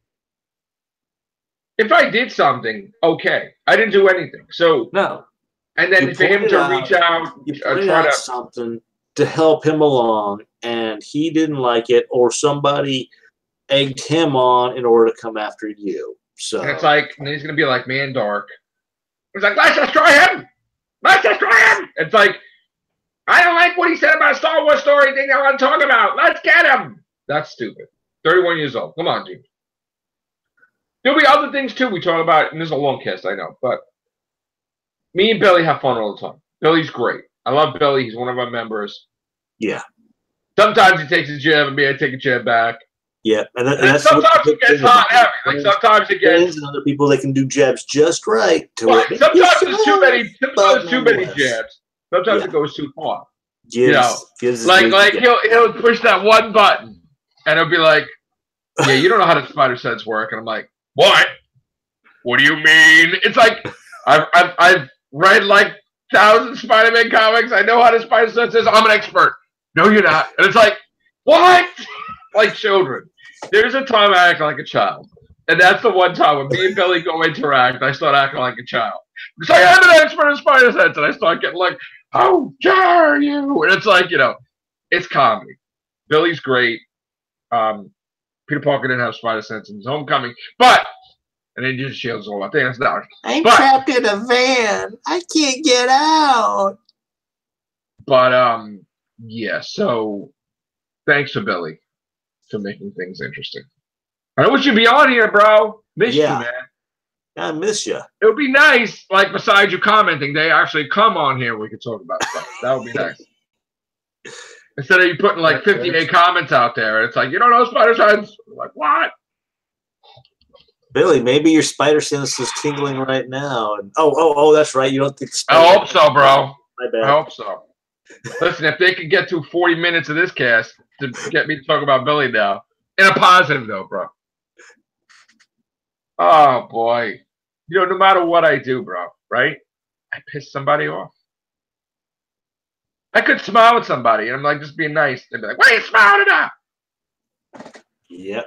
If I did something, okay. I didn't do anything. So no. And then for him to reach out, try out something to help him along, and he didn't like it, or somebody egged him on in order to come after you. So and it's like, and he's gonna be like, man, dark. He's like, let's destroy him. Let's destroy him. It's like, I don't like what he said about a Star Wars story thing I want to talk about. Let's get him. That's stupid. 31 years old. Come on, dude. There'll be other things too we talk about, and this is a long cast, I know, but me and Billy have fun all the time. Billy's great. I love Billy. He's one of our members. Yeah. Sometimes he takes a jab, and me, I take a jab back. Yeah, and that's sometimes it gets hot heavy. Like sometimes it gets. And other people that can do jabs just right. Sometimes there's too many. Sometimes too many jabs. Sometimes it goes too far. Like he'll push that one button, and he'll be like, "Yeah, you don't know how the spider sense work," and I'm like, "What? What do you mean?" It's like I've read like 1,000 Spider-Man comics. I know how the spider sense is. I'm an expert. No, you're not. And it's like, what? Like children. There's a time I act like a child. And that's the one time when me and Billy go interact, I start acting like a child. Because I am an expert in spider sense. And I start getting like, how dare you? And it's like, it's comedy. Billy's great. Peter Parker didn't have spider sense in his Homecoming. But, and then just shields all that thing. That's not. I'm trapped in a van. I can't get out. But, yeah, so thanks to Billy for making things interesting. I wish you'd be on here, bro. Miss you, man. I miss you. It would be nice, like, besides you commenting, they actually come on here. We could talk about stuff. That would be nice. Instead of you putting, like, 58 comments out there. It's like, you don't know spider sense. Like, what? Billy, maybe your spider sense is tingling right now. Oh, that's right. You don't think I hope so, bro. My bad. I hope so. Listen, if they could get through 40 minutes of this cast to get me to talk about Billy now, in a positive though, bro. Oh boy, no matter what I do, bro, right? I piss somebody off. I could smile at somebody, and I'm like, just being nice. They'd be like, "Why are you smiling at?" Yep.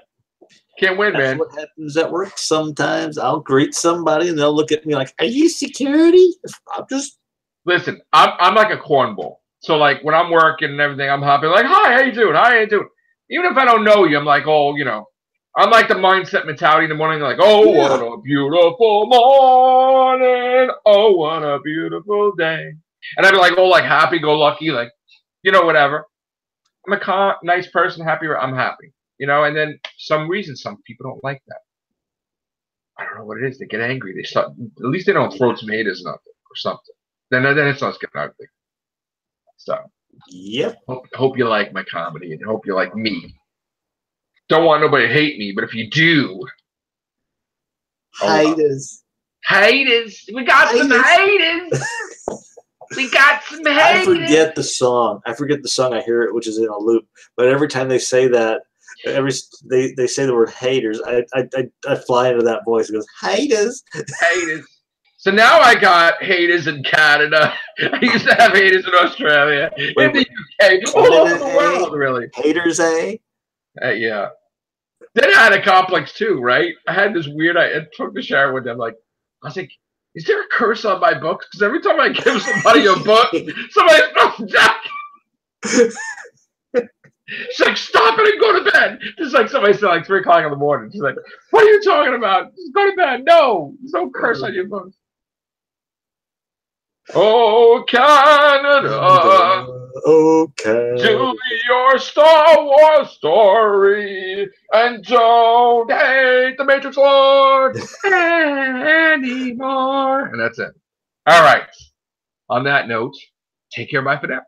Can't win, man. That's what happens at work sometimes. I'll greet somebody, and they'll look at me like, "Are you security?" I'm just. Listen, I'm like a cornball. So, like, when I'm working and everything, I'm hopping like, hi, how you doing? Hi, how you doing? Even if I don't know you, I'm like, I'm like the mindset mentality in the morning, like, oh, what a beautiful morning. Oh, what a beautiful day. And I'd be like, like, happy-go-lucky, like, whatever. I'm a nice person, happy, I'm happy. And then some people don't like that. I don't know what it is. They get angry. They start, at least they don't throw tomatoes or something. Then it starts getting ugly. So, yep. Hope you like my comedy and hope you like me. Don't want nobody to hate me, but if you do, haters. We got some haters. We got some haters. I forget the song. I hear it, which is in a loop. But every time they say that, they say the word haters, I fly into that voice. It goes haters. Haters. So now I got haters in Canada. I used to have haters in Australia, in the UK, all over the world, really. Haters, eh? Yeah. Then I had a complex too, right? I had this weird. I took the shower with them. Like, I was like, "Is there a curse on my books?" Because every time I give somebody a book, somebody spells Jack. She's like, "Stop it and go to bed." It's like somebody said, like 3 o'clock in the morning. She's like, "What are you talking about? Just go to bed." No, there's no curse on your books. Oh, Canada. Oh, Canada. Do your Star Wars story and don't hate the Matrix Lord anymore. And that's it. All right. On that note, take care. Bye for now.